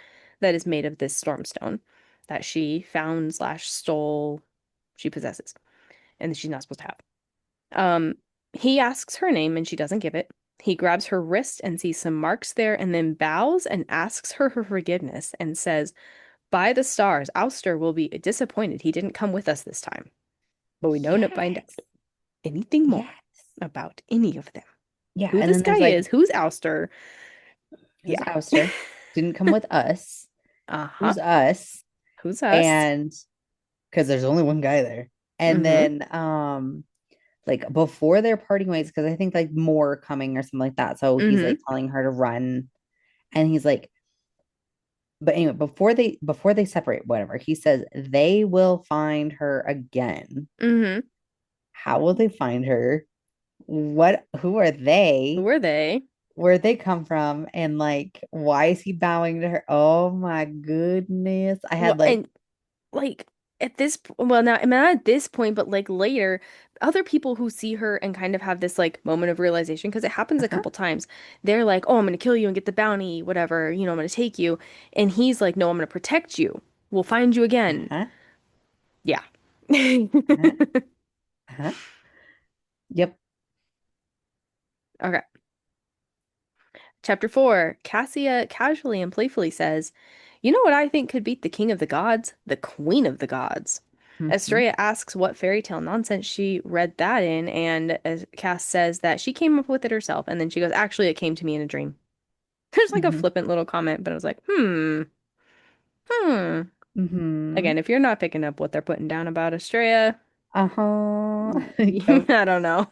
that is made of this Stormstone that she found slash stole, she possesses, and she's not supposed to have. Um, he asks her name and she doesn't give it. He grabs her wrist and sees some marks there and then bows and asks her for forgiveness and says, "By the stars, Ouster will be disappointed he didn't come with us this time." But we don't find Yes. out anything more Yes. about any of them. Yeah. Who And this then guy there's like, is, who's Ouster. who's Yeah. Ouster? Didn't come with us. Uh-huh. Who's us? Who's us? And because there's only one guy there. And Mm-hmm. then like before they're parting ways, because I think like more are coming or something like that. So he's Mm-hmm. like telling her to run. And he's like, but anyway, before they separate, whatever, he says they will find her again. Mm-hmm. How will they find her? Who are Who they? are they? Where'd they come from? And like, why is he bowing to her? Oh my goodness. I Well, had like, and like at this well now I mean not at this point but like later other people who see her and kind of have this like moment of realization because it happens a uh-huh, couple times they're like, "Oh, I'm gonna kill you and get the bounty, whatever, I'm gonna take you," and he's like, "No, I'm gonna protect you, we'll find you again." uh-huh, Yeah. uh-huh, uh-huh. Yep. Okay. Chapter 4, Cassia casually and playfully says, "You know what I think could beat the king of the gods? The queen of the gods." Mm-hmm, Estrella asks what fairy tale nonsense she read that in, and Cass says that she came up with it herself, and then she goes, "Actually, it came to me in a dream." There's like a mm-hmm, flippant little comment, but I was like, hmm. mm-hmm. Again, if you're not picking up what they're putting down about Estrella, Uh-huh. Yep. I don't know.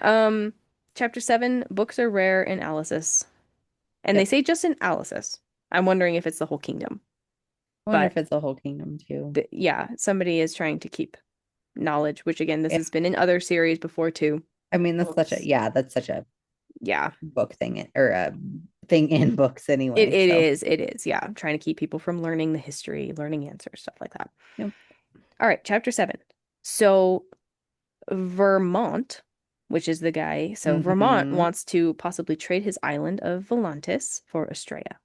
Um, Chapter 7, books are rare in Alice's. And they Yep. say just in Alice's. I'm wondering if it's the whole kingdom. I wonder But if it's the whole kingdom too. yeah, somebody is trying to keep knowledge, which again, this Yeah. has been in other series before too. I mean, Books. that's such a Yeah, book thing or a thing in books anyway. So, it is. Yeah, I'm trying to keep people from learning the history, learning answers, stuff like that. yep. All right, chapter 7. So Vermont, which is the guy, so Vermont Hmm. wants to possibly trade his island of Volantis for Estrella.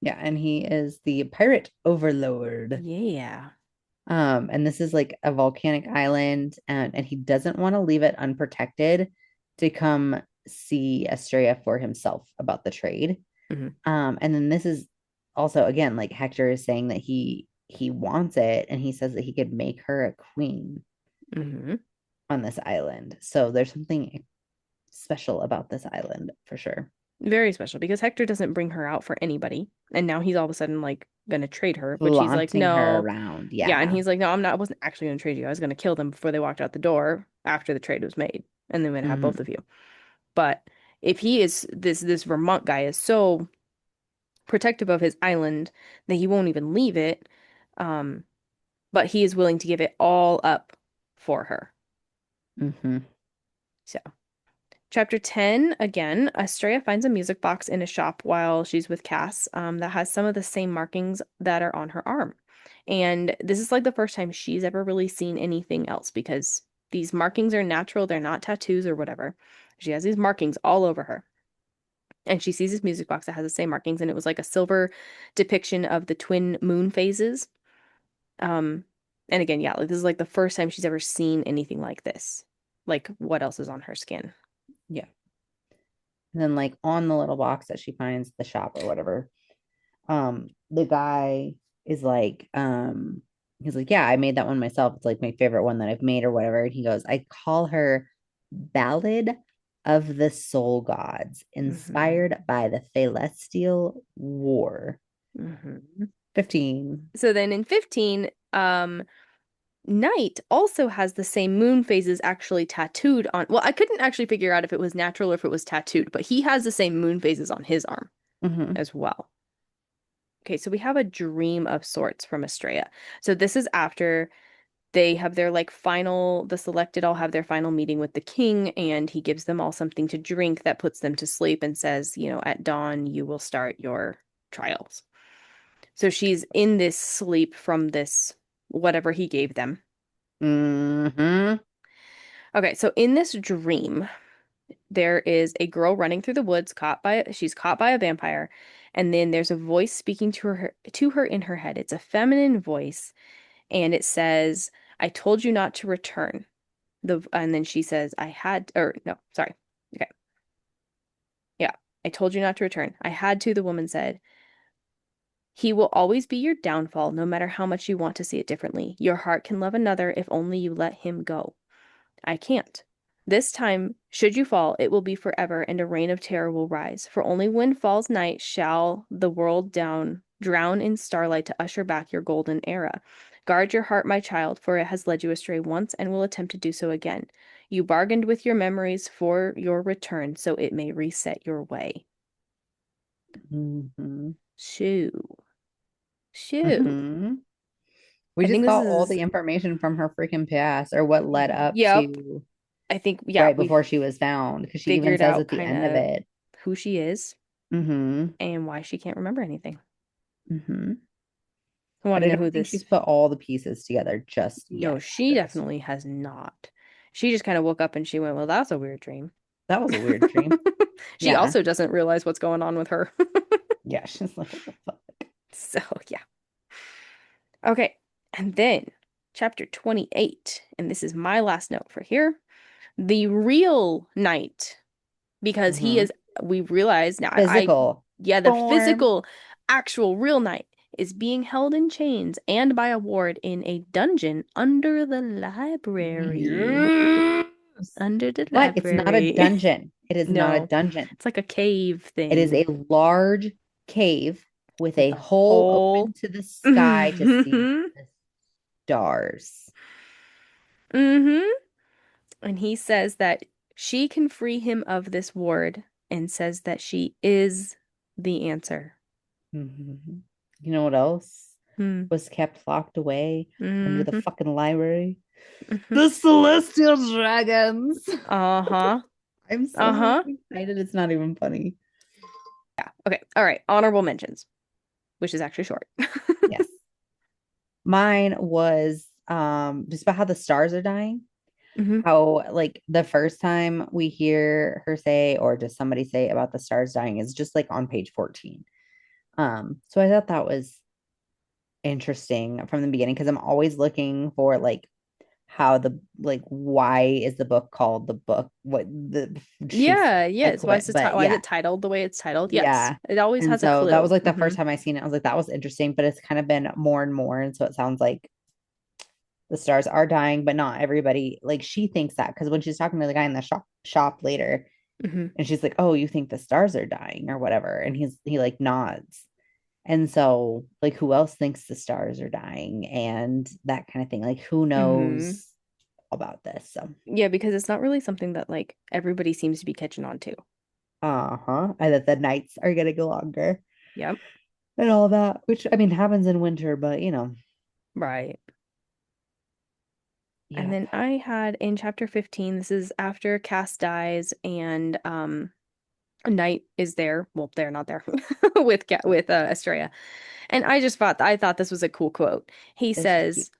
Yeah, and he is the pirate overlord. Yeah. And this is like a volcanic island, and he doesn't want to leave it unprotected to come see Estrella for himself about the trade. Hmm. And then this is also again like Hector is saying that he wants it, and he says that he could make her a queen Hmm. on this island. So there's something special about this island for sure. Very special because Hector doesn't bring her out for anybody. And now he's all of a sudden like gonna trade her, which he's like, Flaunting her no. around. Yeah, and Yeah. he's like, no, I wasn't actually gonna trade you. I was gonna kill them before they walked out the door after the trade was made. And then we'd have both Hmm. of you. But if he is this Vermont guy is so protective of his island that he won't even leave it, um, but he is willing to give it all up for her. Hmm. So Chapter 10, again, Estrella finds a music box in a shop while she's with Cass that has some of the same markings that are on her arm. And this is like the first time she's ever really seen anything else because these markings are natural, they're not tattoos or whatever. She has these markings all over her. And she sees this music box that has the same markings, and it was like a silver depiction of the twin moon phases. Um, and again, yeah, like this is like the first time she's ever seen anything like this. Like what else is on her skin? Yeah. And then like on the little box that she finds at the shop or whatever, the guy is like, he's like, yeah, I made that one myself. It's like my favorite one that I've made or whatever. And he goes, I call her Ballad of the Soul Gods, Hmm. inspired by the Celestial War. Hmm. 15. So then in 15, Night also has the same moon phases actually tattooed on. Well, I couldn't actually figure out if it was natural or if it was tattooed, but he has the same moon phases on his arm Hmm. as well. Okay, so we have a dream of sorts from Estrella. So this is after they have their like final, the selected all have their final meeting with the king, and he gives them all something to drink that puts them to sleep and says, at dawn you will start your trials. So she's in this sleep from this whatever he gave them. Hmm. Okay, so in this dream, there is a girl running through the woods she's caught by a vampire, and then there's a voice speaking to her in her head. It's a feminine voice, and it says, "I told you not to return." And then she says, "I had," or no, sorry. Okay. Yeah. "I told you not to return. I had to," the woman said. "He will always be your downfall, no matter how much you want to see it differently. Your heart can love another if only you let him go. I can't. This time, should you fall, it will be forever, and a reign of terror will rise. For only when falls night shall the world drown in starlight to usher back your golden era. Guard your heart, my child, for it has led you astray once and will attempt to do so again. You bargained with your memories for your return, so it may reset your way." Hmm. Shoo. Shoo. Hmm. We I think just this got all is, the information from her freaking past or what led up yep. to I think, yeah, right we've before she was found because she even figured says out at the kind end of of it. who she is Hmm. and why she can't remember anything. Hmm. I want But to I know who don't think this. she's put all the pieces together just No, yet. she definitely has not. She just kind of woke up and she went, "Well, that's a weird dream." That was a weird dream. She Yeah. also doesn't realize what's going on with her. Yeah. She's like, what the fuck? So, yeah. Okay. And then chapter 28, and this is my last note for here. The real knight, because he Hmm. is, we realize now, Physical yeah, the form. physical, actual real knight is being held in chains and by a ward in a dungeon under the library. Yes. Under the But it's not a library. dungeon. It is not a No, dungeon. it's like a cave It is thing a large cave with with a a hole hole. open to the sky to see the stars. Mm-hmm. And he says that she can free him of this ward and says that she is the answer. Mhm. You know what else Mm. was kept locked away under the Mm-hmm. fucking library? Mm-hmm. The Celestial Dragons. Uh-huh. I'm so Uh-huh. excited. It's not even funny. Yeah. Okay. All right. Honorable mentions, which is actually short. Yes. Mine was just about how the stars are dying. Hmm. How like the first time we hear her say or just somebody say about the stars dying is just like on page 14. So I thought that was interesting from the beginning because I'm always looking for like how the like why is the book called the book what the she's Yeah, yes. equip but Why is yeah it titled the way it's titled? Yes. yeah It always and has a so that was clue. like the Hmm. first time I seen it. I was like that was interesting, but it's kind of been more and more, and so it sounds like the stars are dying, but not everybody. Like she thinks that because when she's talking to the guy in the shop later, Hmm. and she's like, "Oh, you think the stars are dying or whatever," and he like nods. And so, like, who else thinks the stars are dying and that kind of thing? Like, who Hmm. knows about this? So, Yeah, because it's not really something that like everybody seems to be catching on to. uh-huh. And that the nights are gonna go longer Yep. and all that, which I mean happens in winter, but Right. And yep, then I had in chapter 15, this is after Cass dies and Knight is there. Well, they're not there with Estrella. And I thought this was a cool quote. He it's just cute. says,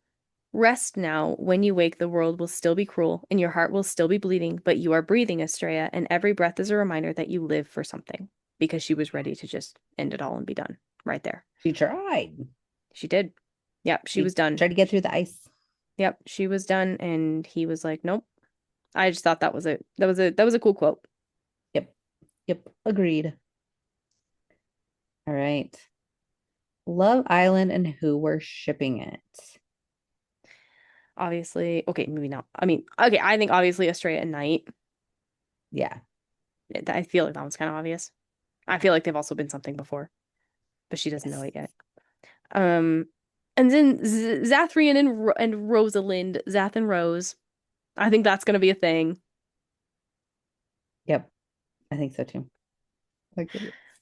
"Rest now. When you wake, the world will still be cruel and your heart will still be bleeding, but you are breathing, Estrella, and every breath is a reminder that you live for something." Because she was ready to just end it all and be done right there. She tried. She did. Yep, she was She done. tried to get through the ice. Yep, she was done and he was like, "Nope." I just thought that was a cool quote. Yep, yep, agreed. All right. Love Island and who were shipping it? Obviously, okay, maybe not. I mean, okay, I think obviously Estrella and Knight. Yeah, I feel like that one's kind of obvious. I feel like they've also been something before, but she doesn't know yes, it yet. Um, and then Zathrian and Rosalind, Zath and Rose. I think that's gonna be a thing. yep, I think so too. Like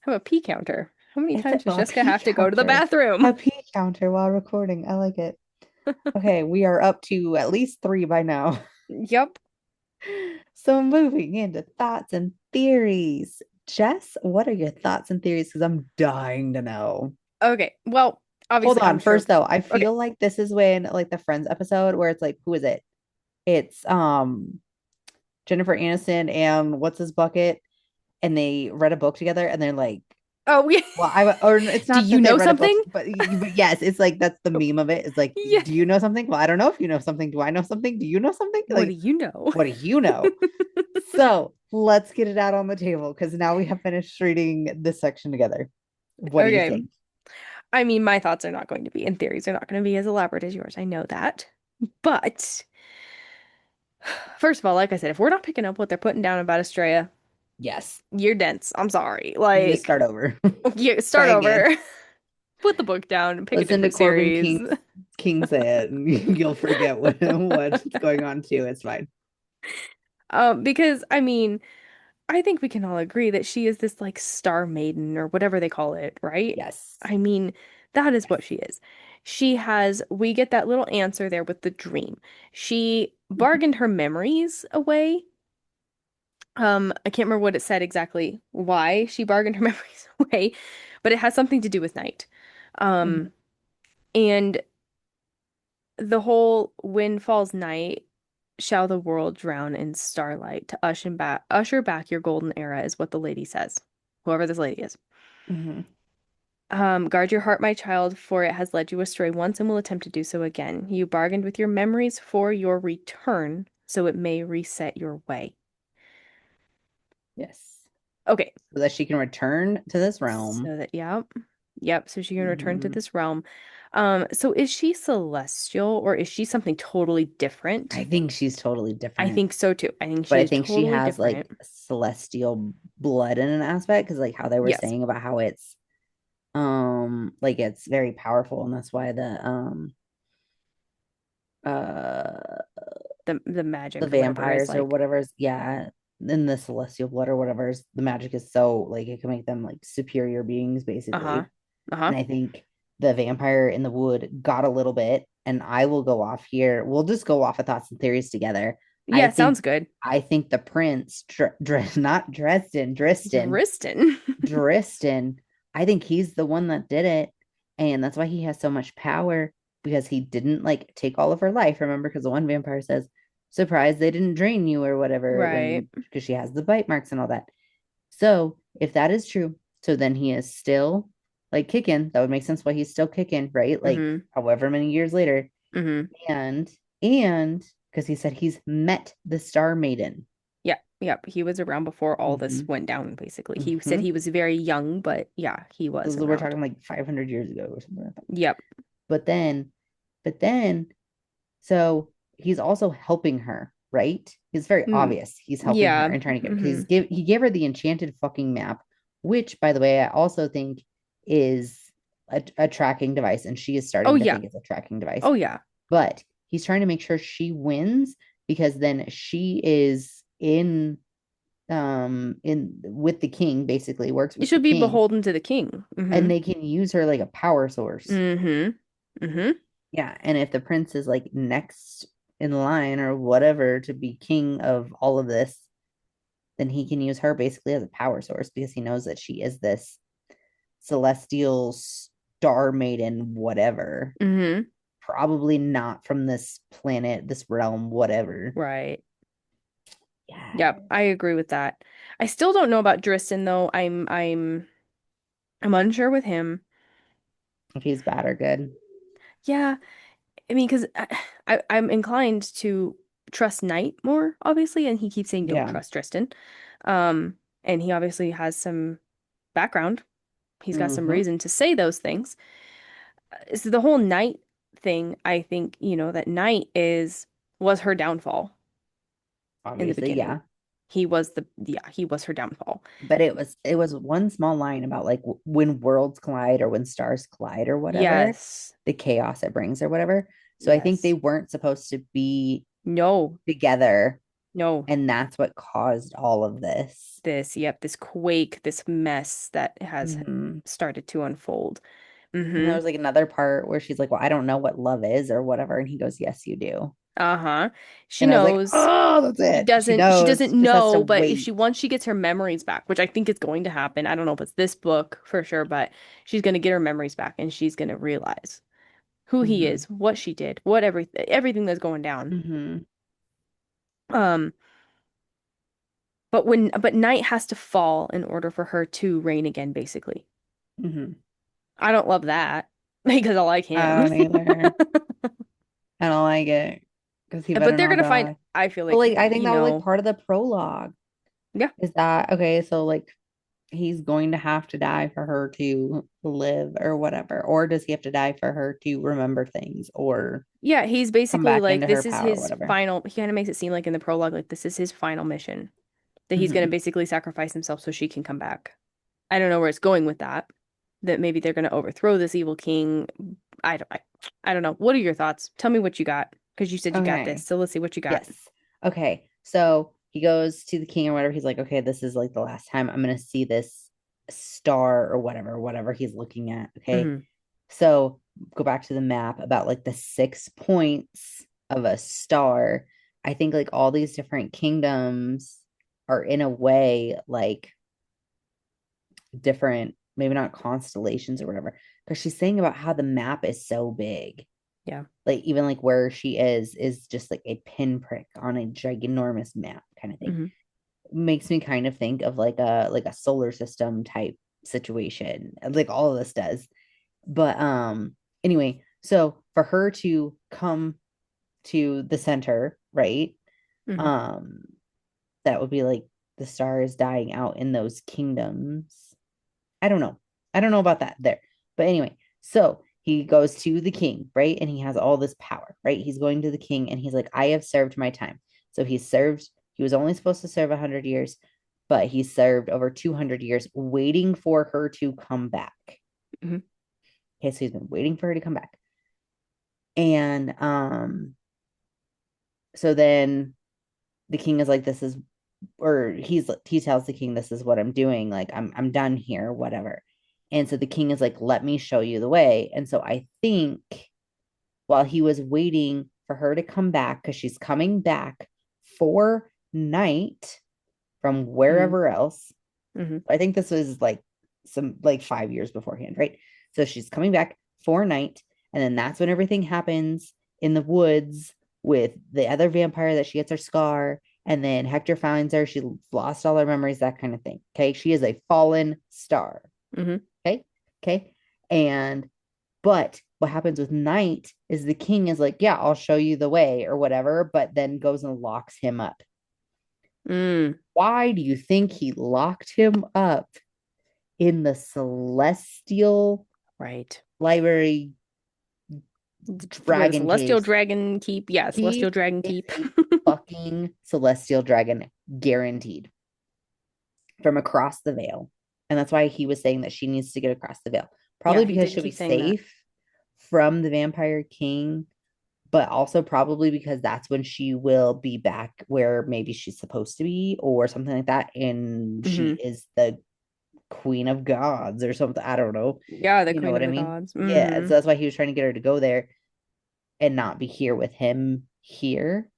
Have a pee counter. How many it's times does a Jessica pee have to go to the counter. bathroom? A pee counter while recording. I like it. Okay, we are up to at least three by now. Yep. So moving into thoughts and theories. Jess, what are your thoughts and theories? Because I'm dying to know. Okay. Well, Hold obviously, I'm on. sure. First though, I Okay. feel like this is when like the Friends episode where it's like, who is it? It's Jennifer Aniston and what's his bucket? And they read a book together and they're like, Oh, yeah. well, I or it's Do not you that they know read a book, something? but yes, it's like that's the meme of it. It's like, Yeah. do you know something? Well, I don't know if you know something. Do I know something? Do you know something? What do Like, you know? what do you know? So let's get it out on the table because now we have finished reading this section together. What do you Okay. think? I mean, my thoughts are not going to be, and theories are not going to be as elaborate as yours. I know that. But first of all, like I said, if we're not picking up what they're putting down about Estrella, Yes, you're dense. I'm sorry. you need to Like, start over. you Try start again. over. Put the book down and pick a Listen to different Corbin series. King say it, and you'll forget what's going on too. It's fine. Because I mean, I think we can all agree that she is this like star maiden or whatever they call it, right? Yes. I mean, that is Yes. what she is. We get that little answer there with the dream. She Mhm. bargained her memories away. I can't remember what it said exactly why she bargained her memories away, but it has something to do with night. Um, Mhm. and the whole "when falls night, shall the world drown in starlight to usher back your golden era" is what the lady says. Whoever this lady is. Mhm. Guard your heart, my child, for it has led you astray once and will attempt to do so again. You bargained with your memories for your return, so it may reset your way. Yes. Okay, So that she can return to this realm. so that, yep. Yep, so she can return to Mhm. this realm. So is she celestial or is she something totally I different? think she's totally I different, think so too. I think but she I is think she totally has different. like celestial blood in an aspect because like how they were Yes. saying about how it's like it's very powerful and that's why the the the magic or whatever is vampires or like, whatever's, yeah, in the celestial blood or whatever's, the magic is so like it can make them like superior beings uh-huh. basically. Uh-huh. And I think the vampire in the wood got a little bit, and I will go off here. We'll just go off of thoughts and theories together. I Yeah, think sounds good. I think the prince, not Dristan. Dristan, I think he's the one that did it. And that's why he has so much power because he didn't like take all of her life. Remember, because the one vampire says, surprise, they didn't drain you or whatever Right. when because she has the bite marks and all that. So if that is true, so then he is still like kicking. That would make sense why he's still kicking, right? Like Mm-hmm. however many years later. Mm-hmm. And and because he said he's met the Star Maiden. Yeah. Yep. He was around before all this Hmm. went down, basically. He said Hmm. he was very young, but yeah, he was So we're around. talking like 500 years ago or something like that. Yep. But then, but then, so he's also helping her, right? It's very Mm, obvious he's helping her yeah. and trying to get her Mm-hmm. because he gave her the enchanted fucking map, which, by the way, I also think is a tracking device, and she is Oh starting to yeah. think it's a tracking device. Oh yeah. But he's trying to make sure she wins because then she is in with the king, basically works You with the should be king, beholden to the king. and Mm-hmm. they can use her like a power source. Mm-hmm. Mm-hmm. Yeah, and if the prince is like next in line or whatever to be king of all of this, then he can use her basically as a power source because he knows that she is this celestial star maiden, whatever. Mm-hmm. Probably not from this planet, this realm, whatever. Right. Yeah. Yep. I agree with that. I still don't know about Dristan though. I'm unsure with him. If he's bad or good. Yeah. I mean, because I'm inclined to trust Knight more, obviously, and he keeps saying don't Yeah. trust Tristan. Um, and he obviously has some background. He's got some Mm-hmm. reason to say those things. So the whole Knight thing, I think, that Knight was her downfall in the Obviously, beginning. yeah. He was her downfall. But it was one small line about like when worlds collide or when stars collide or whatever, Yes. the chaos it brings or whatever. So I think they Yes. weren't supposed to be No. together, No. and that's what caused all of this. This quake, this mess that has Hmm. started to unfold. And there Mm-hmm. was like another part where she's like, "Well, I don't know what love is or whatever," and he goes, "Yes, you do." Uh-huh. She And I was like, knows. "Oh, that's She it. She doesn't she knows. doesn't She just has to know, but if wait." she once she gets her memories back, which I think is going to happen. I don't know if it's this book for sure, but she's going to get her memories back and she's going to realize who he Hmm. is, what she did, everything that's going down. Hmm. Um, but Night has to fall in order for her to reign again, basically. Hmm. I don't love that because I like I him. don't either. I don't like it because he But better they're not gonna find, die. I feel But like, like, I think that was like part of the prologue. yeah. Is that okay? So like, he's going to have to die for her to live or whatever, or does he have to die for her to remember things or Yeah, he's come basically back like into her this is power or his whatever? final, he kind of makes it seem like in the prologue, like this is his final mission. That he's going to Hmm. basically sacrifice himself so she can come back. I don't know where it's going with that. That maybe they're going to overthrow this evil king. I don't know. What are your thoughts? Tell me what you got because you said you got this. Okay. So let's see what you got. Yes. Okay. So he goes to the king or whatever. He's like, okay, this is like the last time I'm gonna see this star or whatever he's looking at. Okay. Hmm. So go back to the map about like the 6 points of a star. I think like all these different kingdoms are in a way like different, maybe not constellations or whatever. Because she's saying about how the map is so big. Yeah. Like even like where she is just like a pinprick on a ginormous map kind of thing. Hmm. Makes me kind of think of like a solar system type situation. Like all of this does. But anyway, so for her to come to the center, right? Hmm. Um that would be like the stars dying out in those kingdoms. I don't know. I don't know about that there. But anyway, so he goes to the king, right? And he has all this power, right? He's going to the king and he's like, I have served my time. So he was only supposed to serve 100 years, but he served over 200 years waiting for her to come back. Hmm. Okay, so he's been waiting for her to come back. And So then the king is like, this is, or he tells the king, this is what I'm doing. Like, I'm done here, whatever. And so the king is like, let me show you the way. And so I think while he was waiting for her to come back, because she's coming back for night from Mm-hmm. wherever else. Mm-hmm. I think this was like some like 5 years beforehand, right? So she's coming back for night, and then that's when everything happens in the woods with the other vampire that she gets her scar, and then Hector finds her. She lost all her memories, that kind of thing. Okay, she is a fallen star. Mm-hmm. Okay, okay, and but what happens with Night is the king is like, yeah, I'll show you the way or whatever, but then goes and locks him up. Mm. Why do you think he locked him up in the Celestial Right. Library What, Dragon Celestial Caves? Dragon Keep? Yeah, Celestial He Dragon is Keep. a fucking Celestial Dragon, guaranteed, from across the veil. And that's why he was saying that she needs to get across the veil. Yeah, Probably he because did she'll be keep saying that. safe from the Vampire King, but also probably because that's when she will be back where maybe she's supposed to be or something like that. And she Mm-hmm. is the Queen of Gods or something. I don't know. Yeah, the You know Queen what of I the mean? Gods. Yeah. Mm-hmm. So that's why he was trying to get her to go there and not be here with him here,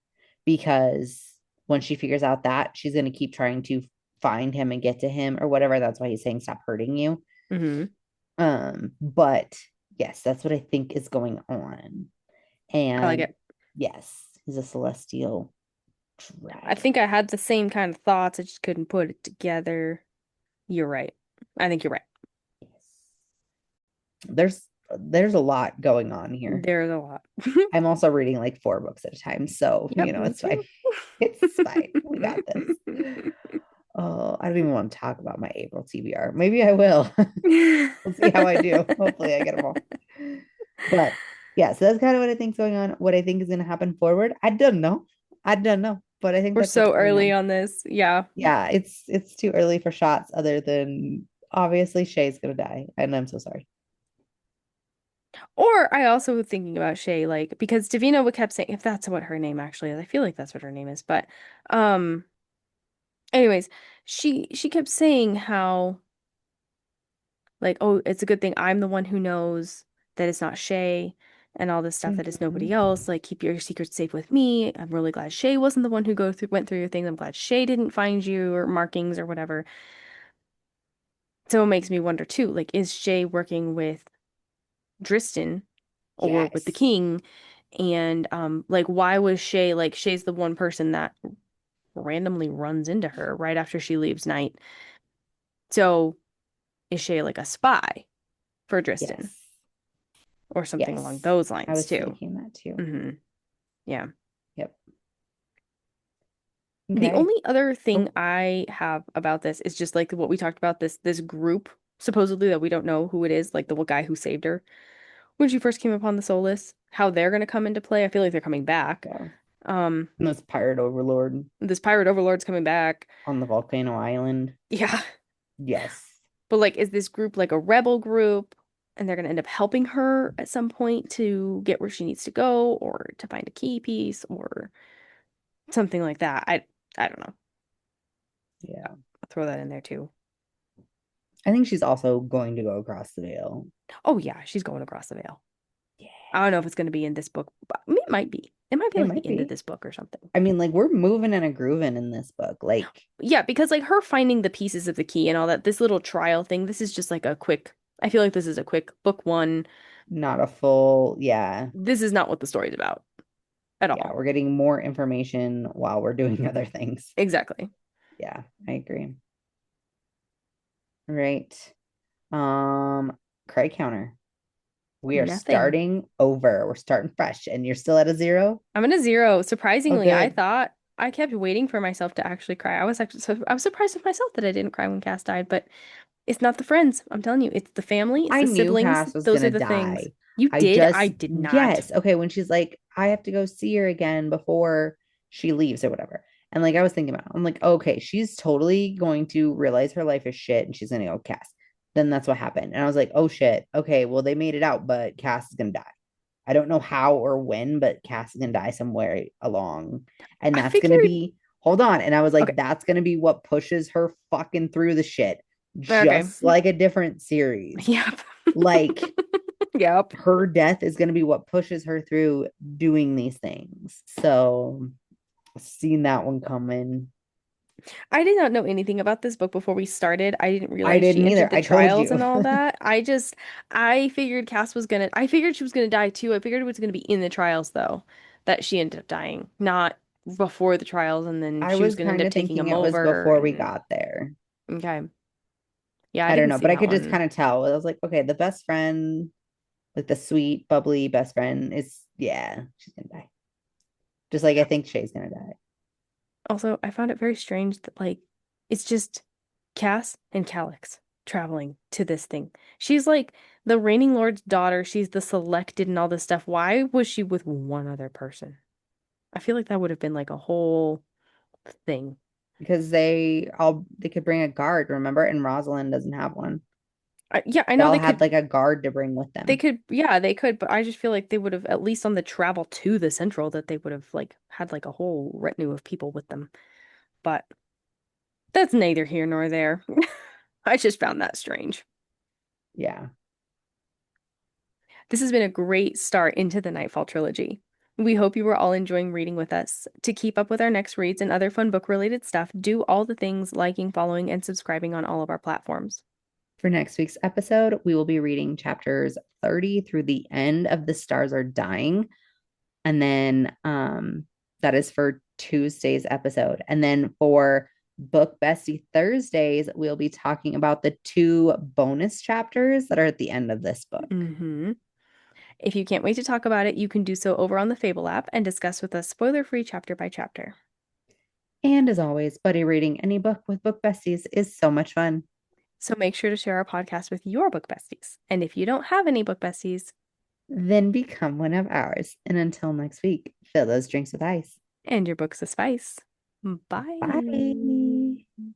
because when she figures out that, she's going to keep trying to find him and get to him or whatever. That's why he's saying stop hurting you. Mm-hmm. But yes, that's what I think is going on. I like And it. yes, he's a celestial I dragon. think I had the same kind of thoughts. I just couldn't put it together. You're right. I think you're right. Yes. There's a lot going on here. There's a lot. I'm also reading like 4 books at a time, so Yep, me it's fine. too. It's fine. We got this. Oh, I don't even want to talk about my April TBR. Maybe I will. We'll see how I do. Hopefully I get them all. But yeah, so that's kind of what I think's going on. What I think is going to happen forward, I don't know. I don't know, but I think We're that's what's so going early on. on this. Yeah. Yeah, it's too early for shots other than obviously Shay's going to die, and I'm so sorry. Or I also was thinking about Shay, like, because Davina would kept saying, if that's what her name actually is, I feel like that's what her name is. But um anyways, she kept saying how like, oh, it's a good thing I'm the one who knows that it's not Shay and all this stuff that it's nobody Mhm. else. Like, keep your secrets safe with me. I'm really glad Shay wasn't the one who went through your things. I'm glad Shay didn't find you or markings or whatever. So it makes me wonder too, like, is Shay working with Dristan or with the Yes. king? And like why was Shay like Shay's the one person that randomly runs into her right after she leaves Night. So is Shay like a spy for Dristan Yes. or something along Yes. those I lines was too? thinking that too. Hmm. Yeah. Yep. The Okay. only other thing Oh, I have about this is just like what we talked about this group supposedly that we don't know who it is, like the guy who saved her when she first came upon the Soulless, how they're going to come into play. I feel like they're coming back. yeah. Um, And this pirate overlord this pirate overlord's coming back. on the volcano island. Yeah. Yes. But like, is this group like a rebel group? And they're gonna end up helping her at some point to get where she needs to go, or to find a key piece, or something like that. I don't know. Yeah. I'll throw that in there too. I think she's also going to go across the veil. Oh yeah, she's going across the veil. Yeah. I don't know if it's gonna be in this book, but I mean, it might be. It might be It like the might end of be. this book or something. I mean, like we're moving and a grooving in this book. Like Yeah, because like her finding the pieces of the key and all that, this little trial thing, this is just like a quick. I feel like this is a quick book one. not a full, yeah. This is not what the story's about at Yeah, all. we're getting more information while we're doing other things. Exactly. Yeah, I agree. Right. Um, Cray counter. We are Nothing. starting over. We're starting fresh, and you're still at a 0. I'm in a 0. Oh, Surprisingly, I good. thought I kept waiting for myself to actually cry. I was surprised with myself that I didn't cry when Cass died, but it's not the friends. I'm telling you, it's the family, it's I the knew siblings. Cass was Those are gonna the things. die. You I did? I just, did not. yes. Okay, when she's like, I have to go see her again before she leaves or whatever. And like I was thinking about, it. I'm like, okay, she's totally going to realize her life is shit and she's gonna go Cass. Then that's what happened. And I was like, oh shit. Okay, well, they made it out, but Cass is gonna die. I don't know how or when, but Cass is gonna die somewhere along. And I that's gonna figured, be, hold on. And I was like, okay, that's gonna be what pushes her fucking through the shit. okay, Just like a different series. yep, Like yep. her death is gonna be what pushes her through doing these things. So seen that one coming. I did not know anything about this book before we started. I didn't I realize she didn't entered either. the I told trials you. and all that. I figured I figured she was gonna die too. I figured it was gonna be in the trials though, that she ended up dying, not before the trials, and then I she was was gonna end kind up of taking thinking him it was over. before we And got there. okay, yeah, I I don't didn't know, see but I that could just one. kind of tell. I was like, okay, the best friend, like the sweet, bubbly best friend is, yeah, she's gonna die. Just like I think Shay's gonna die. Also, I found it very strange that like it's just Cass and Calix traveling to this thing. She's like the reigning lord's daughter. She's the selected and all this stuff. Why was she with one other person? I feel like that would have been like a whole thing. Because they could bring a guard, remember? And Rosalind doesn't have one. Yeah, I They know all had like a guard to bring with they them. could, yeah, they could, but I just feel like they would have, at least on the travel to the central, that they would have like had like a whole retinue of people with them. But that's neither here nor there. I just found that strange. Yeah. This has been a great start into the Nightfall trilogy. We hope you are all enjoying reading with us. To keep up with our next reads and other fun book related stuff, do all the things liking, following, and subscribing on all of our platforms. For next week's episode, we will be reading chapters 30 through the end of The Stars Are Dying. And then that is for Tuesday's episode. And then for Book Bestie Thursdays, we'll be talking about the two bonus chapters that are at the end of this book. Mm-hmm. If you can't wait to talk about it, you can do so over on the Fable app and discuss with us spoiler-free chapter by chapter. And as always, buddy reading any book with Book Besties is so much fun. So make sure to share our podcast with your book besties. And if you don't have any book besties, Then become one of ours. And until next week, fill those drinks with ice. and your book's a spice. Bye. Bye.